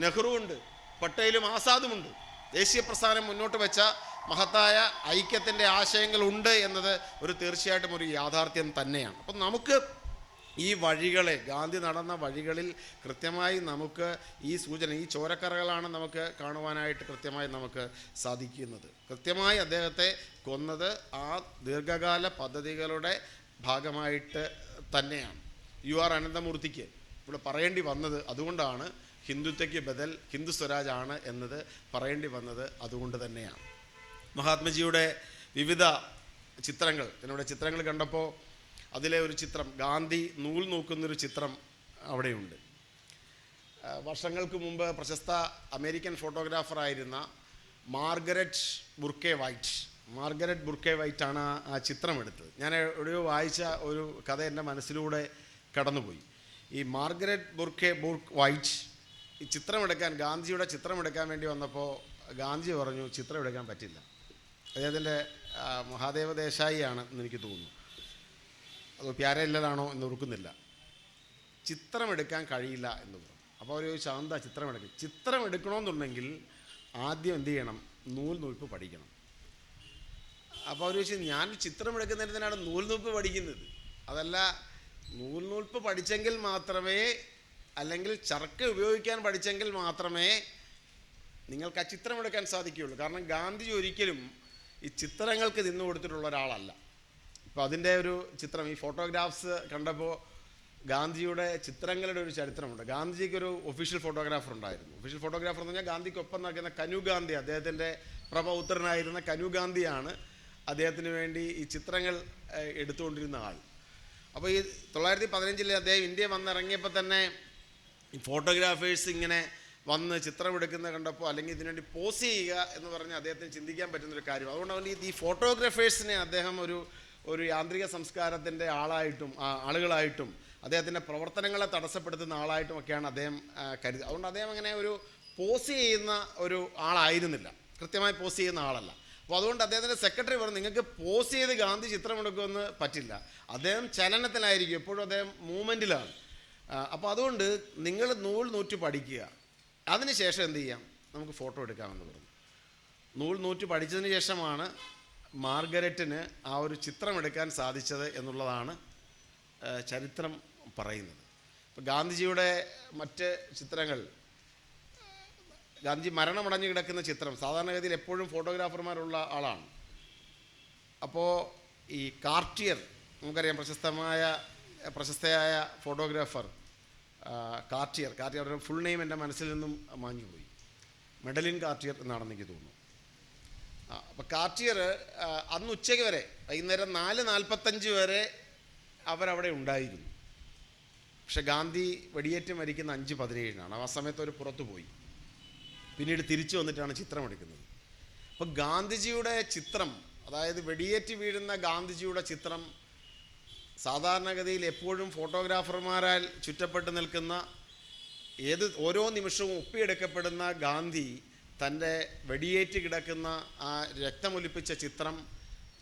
നെഹ്റുവുണ്ട്, പട്ടേലും ആസാദുമുണ്ട്. ദേശീയ പ്രസ്ഥാനം മുന്നോട്ട് വെച്ച മഹത്തായ ഐക്യത്തിൻ്റെ ആശയങ്ങളുണ്ട് എന്നത് തീർച്ചയായിട്ടും ഒരു യാഥാർത്ഥ്യം തന്നെയാണ്. അപ്പം നമുക്ക് ഈ വഴികളെ, ഗാന്ധി നടന്ന വഴികളിൽ കൃത്യമായി നമുക്ക് ഈ സൂചന, ഈ ചോരക്കറകളാണ് നമുക്ക് കാണുവാനായിട്ട് കൃത്യമായി നമുക്ക് സാധിക്കുന്നത്. കൃത്യമായി അദ്ദേഹത്തെ കൊന്നത് ആ ദീർഘകാല പദ്ധതികളുടെ ഭാഗമായിട്ട് തന്നെയാണ്. UR അനന്തമൂർത്തിക്ക് ഇവിടെ പറയേണ്ടി വന്നത് അതുകൊണ്ടാണ്. ഹിന്ദുത്വയ്ക്ക് ബദൽ ഹിന്ദു സ്വരാജ് ആണ് എന്നത് പറയേണ്ടി വന്നത് അതുകൊണ്ട് തന്നെയാണ്. മഹാത്മജിയുടെ വിവിധ ചിത്രങ്ങൾ, എന്നോട് ചിത്രങ്ങൾ കണ്ടപ്പോൾ അതിലെ ഒരു ചിത്രം, ഗാന്ധി നൂൽ നോക്കുന്നൊരു ചിത്രം അവിടെയുണ്ട്. വർഷങ്ങൾക്ക് മുമ്പ് പ്രശസ്ത അമേരിക്കൻ ഫോട്ടോഗ്രാഫറായിരുന്ന മാർഗരറ്റ് ബുർക്കെ വൈറ്റ് ആണ് ആ ചിത്രം എടുത്തത്. ഞാൻ എവിടെയോ വായിച്ച ഒരു കഥ എൻ്റെ മനസ്സിലൂടെ കടന്നുപോയി. ഈ മാർഗരറ്റ് ബുർക്കെ വൈറ്റ് ഈ ചിത്രമെടുക്കാൻ, ഗാന്ധിജിയുടെ ചിത്രമെടുക്കാൻ വേണ്ടി വന്നപ്പോൾ ഗാന്ധി പറഞ്ഞു ചിത്രം എടുക്കാൻ പറ്റില്ല. അദ്ദേഹത്തിൻ്റെ മഹാദേവ ദേശായി ആണ് എന്ന് എനിക്ക് തോന്നുന്നു, അത് പ്യാരയില്ലതാണോ എന്ന് ഓർക്കുന്നില്ല. ചിത്രമെടുക്കാൻ കഴിയില്ല എന്ന് പറഞ്ഞു. അപ്പോൾ അവർ ചോദിച്ചു എന്താ ചിത്രം എടുക്കണമെന്നുണ്ടെങ്കിൽ ആദ്യം എന്ത് ചെയ്യണം, നൂൽനൂൽപ്പ് പഠിക്കണം. അപ്പോൾ അവർ ചോദിച്ചു, ഞാൻ ചിത്രം എടുക്കുന്നതിനാണ് നൂൽനൂൽപ്പ് പഠിക്കുന്നത്. അതല്ല, നൂൽനൂൽപ്പ് പഠിച്ചെങ്കിൽ മാത്രമേ, അല്ലെങ്കിൽ ചർക്ക ഉപയോഗിക്കാൻ പഠിച്ചെങ്കിൽ മാത്രമേ നിങ്ങൾക്ക് ആ ചിത്രം എടുക്കാൻ സാധിക്കുകയുള്ളൂ. കാരണം ഗാന്ധിജി ഒരിക്കലും ഈ ചിത്രങ്ങൾക്ക് നിന്ന് കൊടുത്തിട്ടുള്ള ഒരാളല്ല. ഇപ്പോൾ അതിൻ്റെ ഒരു ചിത്രം, ഈ ഫോട്ടോഗ്രാഫ്സ് കണ്ടപ്പോൾ ഗാന്ധിജിയുടെ ചിത്രങ്ങളുടെ ഒരു ചരിത്രമുണ്ട്. ഗാന്ധിജിക്കൊരു ഒഫീഷ്യൽ ഫോട്ടോഗ്രാഫർ ഉണ്ടായിരുന്നു. ഒഫീഷ്യൽ ഫോട്ടോഗ്രാഫർ എന്ന് പറഞ്ഞാൽ ഗാന്ധിക്കൊപ്പം നടക്കുന്ന കനു ഗാന്ധി, അദ്ദേഹത്തിൻ്റെ പ്രഭപുത്രനായിരുന്ന കനു ഗാന്ധിയാണ് അദ്ദേഹത്തിന് വേണ്ടി ഈ ചിത്രങ്ങൾ എടുത്തുകൊണ്ടിരുന്ന ആൾ. അപ്പോൾ ഈ 1915 അദ്ദേഹം ഇന്ത്യ വന്നിറങ്ങിയപ്പോൾ തന്നെ ഈ ഫോട്ടോഗ്രാഫേഴ്സ് ഇങ്ങനെ വന്ന് ചിത്രമെടുക്കുന്ന കണ്ടപ്പോൾ, അല്ലെങ്കിൽ ഇതിനുവേണ്ടി പോസ് ചെയ്യുക എന്ന് പറഞ്ഞ് അദ്ദേഹത്തിന് ചിന്തിക്കാൻ പറ്റുന്നൊരു കാര്യം. അതുകൊണ്ട് ഈ ഫോട്ടോഗ്രാഫേഴ്സിനെ അദ്ദേഹം ഒരു യാന്ത്രിക സംസ്കാരത്തിൻ്റെ ആളുകളായിട്ടും അദ്ദേഹത്തിൻ്റെ പ്രവർത്തനങ്ങളെ തടസ്സപ്പെടുത്തുന്ന ആളായിട്ടും ഒക്കെയാണ് അദ്ദേഹം കരുതി. അതുകൊണ്ട് അദ്ദേഹം അങ്ങനെ ഒരു പോസ് ചെയ്യുന്ന ഒരു ആളായിരുന്നില്ല, കൃത്യമായി പോസ് ചെയ്യുന്ന ആളല്ല. അപ്പോൾ അതുകൊണ്ട് അദ്ദേഹത്തിൻ്റെ സെക്രട്ടറി പറഞ്ഞു, നിങ്ങൾക്ക് പോസ് ചെയ്ത് ഗാന്ധി ചിത്രമെടുക്കുമെന്ന് പറ്റില്ല, അദ്ദേഹം ചലനത്തിലായിരിക്കും, എപ്പോഴും അദ്ദേഹം മൂവ്മെൻറ്റിലാണ്. അപ്പോൾ അതുകൊണ്ട് നിങ്ങൾ നൂറ്റ് പഠിക്കുക, അതിനുശേഷം എന്ത് ചെയ്യാം, നമുക്ക് ഫോട്ടോ എടുക്കാമെന്ന് പറഞ്ഞു. നൂറ്റ് പഠിച്ചതിന് ശേഷമാണ് മാർഗരറ്റിന് ആ ഒരു ചിത്രം എടുക്കാൻ സാധിച്ചത് എന്നുള്ളതാണ് ചരിത്രം പറയുന്നത്. ഇപ്പോൾ ഗാന്ധിജിയുടെ മറ്റ് ചിത്രങ്ങൾ, ഗാന്ധിജി മരണമടഞ്ഞു കിടക്കുന്ന ചിത്രം, സാധാരണഗതിയിൽ എപ്പോഴും ഫോട്ടോഗ്രാഫർമാരുള്ള ആളാണ്. അപ്പോൾ ഈ കാർട്ടിയർ, നമുക്കറിയാം, പ്രശസ്തയായ ഫോട്ടോഗ്രാഫർ കാർട്ടിയർ അവരുടെ ഫുൾ നെയിം എൻ്റെ മനസ്സിൽ നിന്നും മാഞ്ഞുപോയി, മെഡലിൻ കാർട്ടിയർ എന്നാണെന്ന് എനിക്ക് തോന്നുന്നു. അപ്പോൾ കാർട്ടിയർ അന്ന് ഉച്ചയ്ക്ക് വരെ, വൈകുന്നേരം 4:45 വരെ അവരവിടെ ഉണ്ടായിരുന്നു. പക്ഷെ ഗാന്ധി വെടിയേറ്റ് മരിക്കുന്ന 5:17 ആ സമയത്ത് അവർ പുറത്തു പോയി, പിന്നീട് തിരിച്ചു വന്നിട്ടാണ് ചിത്രം എടുക്കുന്നത്. അപ്പോൾ ഗാന്ധിജിയുടെ ചിത്രം, അതായത് വെടിയേറ്റ് വീഴുന്ന ഗാന്ധിജിയുടെ ചിത്രം, സാധാരണഗതിയിൽ എപ്പോഴും ഫോട്ടോഗ്രാഫർമാരാൽ ചുറ്റപ്പെട്ട് നിൽക്കുന്ന, ഓരോ നിമിഷവും ഒപ്പിയെടുക്കപ്പെടുന്ന ഗാന്ധി തൻ്റെ വെടിയേറ്റ് കിടക്കുന്ന ആ രക്തമൊലിപ്പിച്ച ചിത്രം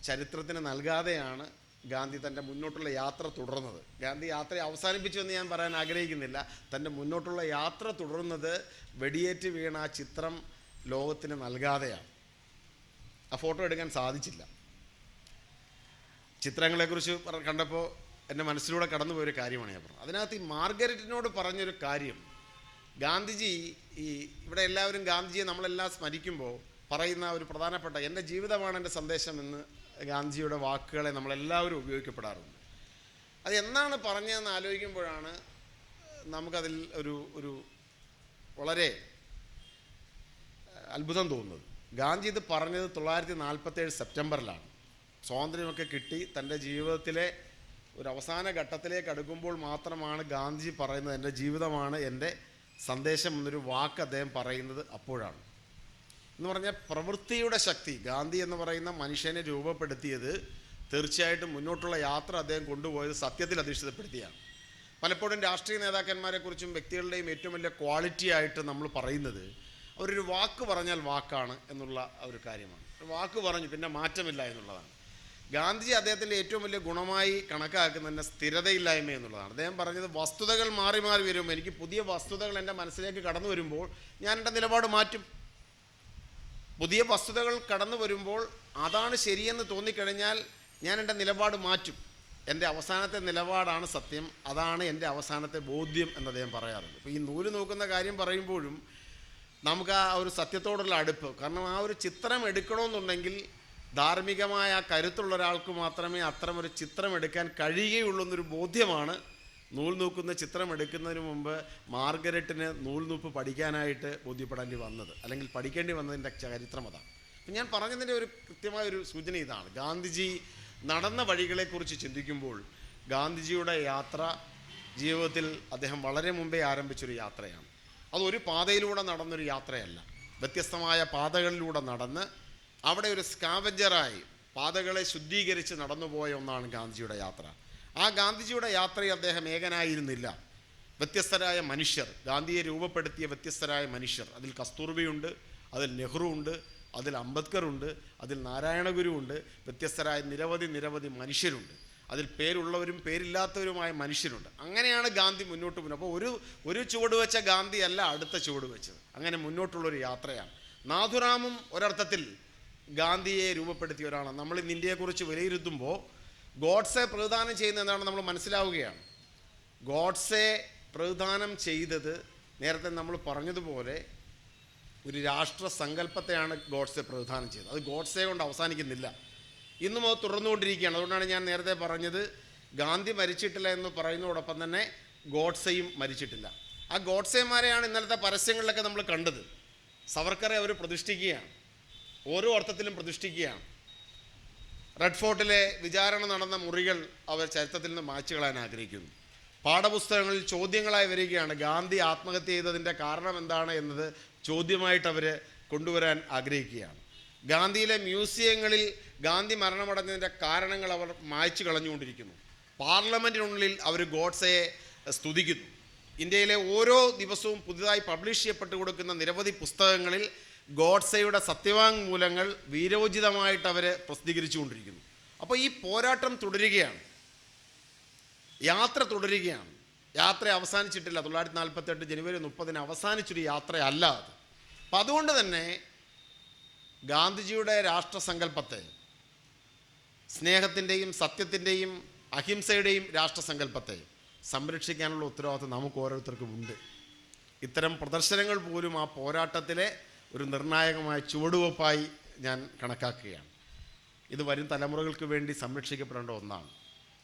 ചരിത്രത്തിന് നൽകാതെയാണ് ഗാന്ധി തൻ്റെ മുന്നോട്ടുള്ള യാത്ര തുടർന്നത്. ഗാന്ധി യാത്ര അവസാനിപ്പിച്ചു എന്ന് ഞാൻ പറയാൻ ആഗ്രഹിക്കുന്നില്ല. തൻ്റെ മുന്നോട്ടുള്ള യാത്ര തുടർന്നത് വെടിയേറ്റ് വീണ ആ ചിത്രം ലോകത്തിന് നൽകാതെയാണ്. ആ ഫോട്ടോ എടുക്കാൻ സാധിച്ചില്ല. ചിത്രങ്ങളെക്കുറിച്ച് കണ്ടപ്പോൾ എൻ്റെ മനസ്സിലൂടെ കടന്നുപോയൊരു കാര്യമാണ് ഞാൻ പറഞ്ഞത്. അതിനകത്ത് ഈ മാർഗരറ്റിനോട് പറഞ്ഞൊരു കാര്യം, ഗാന്ധിജി ഇവിടെ എല്ലാവരും ഗാന്ധിജിയെ നമ്മളെല്ലാം സ്മരിക്കുമ്പോൾ പറയുന്ന ഒരു പ്രധാനപ്പെട്ട, എൻ്റെ ജീവിതമാണ് എൻ്റെ സന്ദേശം എന്ന് ഗാന്ധിജിയുടെ വാക്കുകളെ നമ്മളെല്ലാവരും ഉപയോഗിക്കപ്പെടാറുണ്ട്. അത് എന്നാണ് പറഞ്ഞതെന്ന് ആലോചിക്കുമ്പോഴാണ് നമുക്കതിൽ ഒരു വളരെ അത്ഭുതം തോന്നുന്നത്. ഗാന്ധി ഇത് പറഞ്ഞത് 1947 സെപ്റ്റംബറിലാണ്. സ്വാതന്ത്ര്യമൊക്കെ കിട്ടി തൻ്റെ ജീവിതത്തിലെ ഒരു അവസാന ഘട്ടത്തിലേക്ക് അടുക്കുമ്പോൾ മാത്രമാണ് ഗാന്ധിജി പറയുന്നത്, എൻ്റെ ജീവിതമാണ് എൻ്റെ സന്ദേശം എന്നൊരു വാക്ക് അദ്ദേഹം പറയുന്നത് അപ്പോഴാണ്. എന്ന് പറഞ്ഞാൽ പ്രവൃത്തിയുടെ ശക്തി, ഗാന്ധി എന്ന് പറയുന്ന മനുഷ്യനെ രൂപപ്പെടുത്തിയത് തീർച്ചയായിട്ടും മുന്നോട്ടുള്ള യാത്ര അദ്ദേഹം കൊണ്ടുപോയത് സത്യത്തിൽ അധിഷ്ഠിതപ്പെടുത്തിയാണ്. പലപ്പോഴും രാഷ്ട്രീയ നേതാക്കന്മാരെക്കുറിച്ചും വ്യക്തികളുടെയും ഏറ്റവും വലിയ ക്വാളിറ്റി ആയിട്ട് നമ്മൾ പറയുന്നത് അവരൊരു വാക്ക് പറഞ്ഞാൽ വാക്കാണ് എന്നുള്ള ഒരു കാര്യമാണ്. ഒരു വാക്ക് പറഞ്ഞു പിന്നെ മാറ്റമില്ല എന്നുള്ളതാണ്. ഗാന്ധിജി അദ്ദേഹത്തിൻ്റെ ഏറ്റവും വലിയ ഗുണമായി കണക്കാക്കുന്നതിൻ്റെ സ്ഥിരതയില്ലായ്മ എന്നുള്ളതാണ്. അദ്ദേഹം പറഞ്ഞത്, വസ്തുതകൾ മാറി മാറി വരുമ്പോൾ, എനിക്ക് പുതിയ വസ്തുതകൾ എൻ്റെ മനസ്സിലേക്ക് കടന്നു വരുമ്പോൾ ഞാൻ എൻ്റെ നിലപാട് മാറ്റും. പുതിയ വസ്തുതകൾ കടന്നു വരുമ്പോൾ അതാണ് ശരിയെന്ന് തോന്നിക്കഴിഞ്ഞാൽ ഞാൻ എൻ്റെ നിലപാട് മാറ്റും. എൻ്റെ അവസാനത്തെ നിലപാടാണ് സത്യം, അതാണ് എൻ്റെ അവസാനത്തെ ബോധ്യം എന്ന് അദ്ദേഹം പറയാറുണ്ട്. അപ്പോൾ ഈ നൂല് നോക്കുന്ന കാര്യം പറയുമ്പോഴും നമുക്ക് ആ ഒരു സത്യത്തോടുള്ള അടുപ്പ്, കാരണം ആ ഒരു ചിത്രം എടുക്കണമെന്നുണ്ടെങ്കിൽ ധാർമ്മികമായ കരുത്തുള്ള ഒരാൾക്ക് മാത്രമേ അത്തരമൊരു ചിത്രം എടുക്കാൻ കഴിയുകയുള്ളൂ എന്നൊരു ബോധ്യമാണ് നൂൽനൂക്കുന്ന ചിത്രം എടുക്കുന്നതിന് മുമ്പ് മാർഗരറ്റിന് നൂൽനൂപ്പ് പഠിക്കാനായിട്ട് ബോധ്യപ്പെടേണ്ടി വന്നത്, അല്ലെങ്കിൽ പഠിക്കേണ്ടി വന്നതിൻ്റെ ചരിത്രം അതാണ്. അപ്പം ഞാൻ പറഞ്ഞതിൻ്റെ ഒരു കൃത്യമായൊരു സൂചന ഇതാണ്. ഗാന്ധിജി നടന്ന വഴികളെക്കുറിച്ച് ചിന്തിക്കുമ്പോൾ ഗാന്ധിജിയുടെ യാത്ര ജീവിതത്തിൽ അദ്ദേഹം വളരെ മുമ്പേ ആരംഭിച്ചൊരു യാത്രയാണ്. അതൊരു പാതയിലൂടെ നടന്നൊരു യാത്രയല്ല, വ്യത്യസ്തമായ പാതകളിലൂടെ നടന്ന് അവിടെ ഒരു സ്കാവഞ്ചറായി പാതകളെ ശുദ്ധീകരിച്ച് നടന്നുപോയ ഒന്നാണ് ഗാന്ധിജിയുടെ യാത്ര. ആ ഗാന്ധിജിയുടെ യാത്രയിൽ അദ്ദേഹം ഏകനായിരുന്നില്ല. വ്യത്യസ്തരായ മനുഷ്യർ, ഗാന്ധിയെ രൂപപ്പെടുത്തിയ വ്യത്യസ്തരായ മനുഷ്യർ, അതിൽ കസ്തൂർബയുണ്ട്, അതിൽ നെഹ്റു ഉണ്ട്, അതിൽ അംബേദ്കർ ഉണ്ട്, അതിൽ നാരായണ ഗുരു ഉണ്ട്. വ്യത്യസ്തരായ നിരവധി മനുഷ്യരുണ്ട്. അതിൽ പേരുള്ളവരും പേരില്ലാത്തവരുമായ മനുഷ്യരുണ്ട്. അങ്ങനെയാണ് ഗാന്ധി മുന്നോട്ട് പോകുന്നത്. അപ്പോൾ ഒരു ചുവട് വെച്ച ഗാന്ധി അല്ല അടുത്ത ചുവട് വെച്ചത്, അങ്ങനെ മുന്നോട്ടുള്ളൊരു യാത്രയാണ്. നാഥുറാമും ഒരർത്ഥത്തിൽ ഗാന്ധിയെ രൂപപ്പെടുത്തിയ ഒരാളാണ്. നമ്മൾ ഇന്ന് ഇന്ത്യയെക്കുറിച്ച് വിലയിരുത്തുമ്പോൾ ഗോഡ്സെ പ്രതിദാനം ചെയ്യുന്നത് എന്താണെന്ന് നമ്മൾ മനസ്സിലാവുകയാണ്. ഗോഡ്സെ പ്രതിദാനം ചെയ്തത് നേരത്തെ നമ്മൾ പറഞ്ഞതുപോലെ ഒരു രാഷ്ട്ര സങ്കല്പത്തെയാണ് ഗോഡ്സെ പ്രതിദാനം ചെയ്തത്. അത് ഗോഡ്സെ കൊണ്ട് അവസാനിക്കുന്നില്ല, ഇന്നും അത് തുടർന്നുകൊണ്ടിരിക്കുകയാണ്. അതുകൊണ്ടാണ് ഞാൻ നേരത്തെ പറഞ്ഞത് ഗാന്ധി മരിച്ചിട്ടില്ല എന്ന് പറയുന്നതോടൊപ്പം തന്നെ ഗോഡ്സെയും മരിച്ചിട്ടില്ല. ആ ഗോഡ്സെമാരെയാണ് ഇന്നലത്തെ പരസ്യങ്ങളിലൊക്കെ നമ്മൾ കണ്ടത്. സവർക്കറെ അവർ പ്രതിഷ്ഠിക്കുകയാണ്, ഓരോ അർത്ഥത്തിലും പ്രതിഷ്ഠിക്കുകയാണ്. റെഡ് ഫോർട്ടിലെ വിചാരണ നടന്ന മുറികൾ അവർ ചരിത്രത്തിൽ നിന്ന് മായ്ച്ചു കളയാൻ ആഗ്രഹിക്കുന്നു. പാഠപുസ്തകങ്ങളിൽ ചോദ്യങ്ങളായി വരികയാണ്. ഗാന്ധി ആത്മഹത്യ ചെയ്തതിൻ്റെ കാരണം എന്താണ് എന്നത് ചോദ്യമായിട്ട് അവർ കൊണ്ടുവരാൻ ആഗ്രഹിക്കുകയാണ്. ഗാന്ധിയിലെ മ്യൂസിയങ്ങളിൽ ഗാന്ധി മരണമടഞ്ഞതിൻ്റെ കാരണങ്ങൾ അവർ മായ്ച്ചു കളഞ്ഞുകൊണ്ടിരിക്കുന്നു. പാർലമെൻറ്റിനുള്ളിൽ അവർ ഗോഡ്സെയെ സ്തുതിക്കുന്നു. ഇന്ത്യയിലെ ഓരോ ദിവസവും പുതുതായി പബ്ലിഷ് ചെയ്യപ്പെട്ടു കൊടുക്കുന്ന നിരവധി പുസ്തകങ്ങളിൽ ഗോഡ്സെയുടെ സത്യവാങ്മൂലങ്ങൾ വീരോചിതമായിട്ട് അവർ പ്രസിദ്ധീകരിച്ചുകൊണ്ടിരിക്കുന്നു. അപ്പോൾ ഈ പോരാട്ടം തുടരുകയാണ്, യാത്ര തുടരുകയാണ്. യാത്ര അവസാനിച്ചിട്ടില്ല. 1948 ജനുവരി 30 അവസാനിച്ചൊരു യാത്രയല്ല അത്. അപ്പം അതുകൊണ്ട് തന്നെ ഗാന്ധിജിയുടെ രാഷ്ട്രസങ്കല്പത്തെ, സ്നേഹത്തിൻ്റെയും സത്യത്തിൻ്റെയും അഹിംസയുടെയും രാഷ്ട്രസങ്കല്പത്തെ സംരക്ഷിക്കാനുള്ള ഉത്തരവാദിത്വം നമുക്ക് ഓരോരുത്തർക്കും ഉണ്ട്. ഇത്തരം പ്രദർശനങ്ങൾ പോലും ആ പോരാട്ടത്തിലെ ഒരു നിർണായകമായ ചുവടുവെപ്പായി ഞാൻ കണക്കാക്കുകയാണ്. ഇത് വരും തലമുറകൾക്ക് വേണ്ടി സംരക്ഷിക്കപ്പെടേണ്ട ഒന്നാണ്.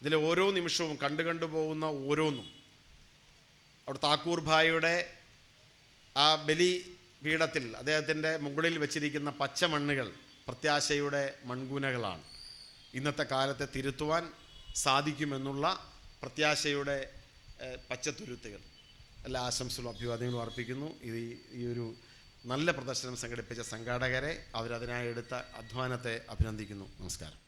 ഇതിലെ ഓരോ നിമിഷവും കണ്ടു പോകുന്ന ഓരോന്നും, അവിടെ താക്കൂർ ഭായിയുടെ ആ ബലി പീഠത്തിൽ അദ്ദേഹത്തിൻ്റെ മുകളിൽ വെച്ചിരിക്കുന്ന പച്ചമണ്ണുകൾ പ്രത്യാശയുടെ മൺകൂനകളാണ്. ഇന്നത്തെ കാലത്തെ തിരുത്തുവാൻ സാധിക്കുമെന്നുള്ള പ്രത്യാശയുടെ പച്ചത്തുരുത്തുകൾ. എല്ലാ ആശംസകളും അഭിവാദ്യങ്ങളും അർപ്പിക്കുന്നു. ഈ ഒരു നല്ല പ്രദർശനം സംഘടിപ്പിച്ച സംഘാടകരെ, അവരതിനായി എടുത്ത അധ്വാനത്തെ അഭിനന്ദിക്കുന്നു. നമസ്കാരം.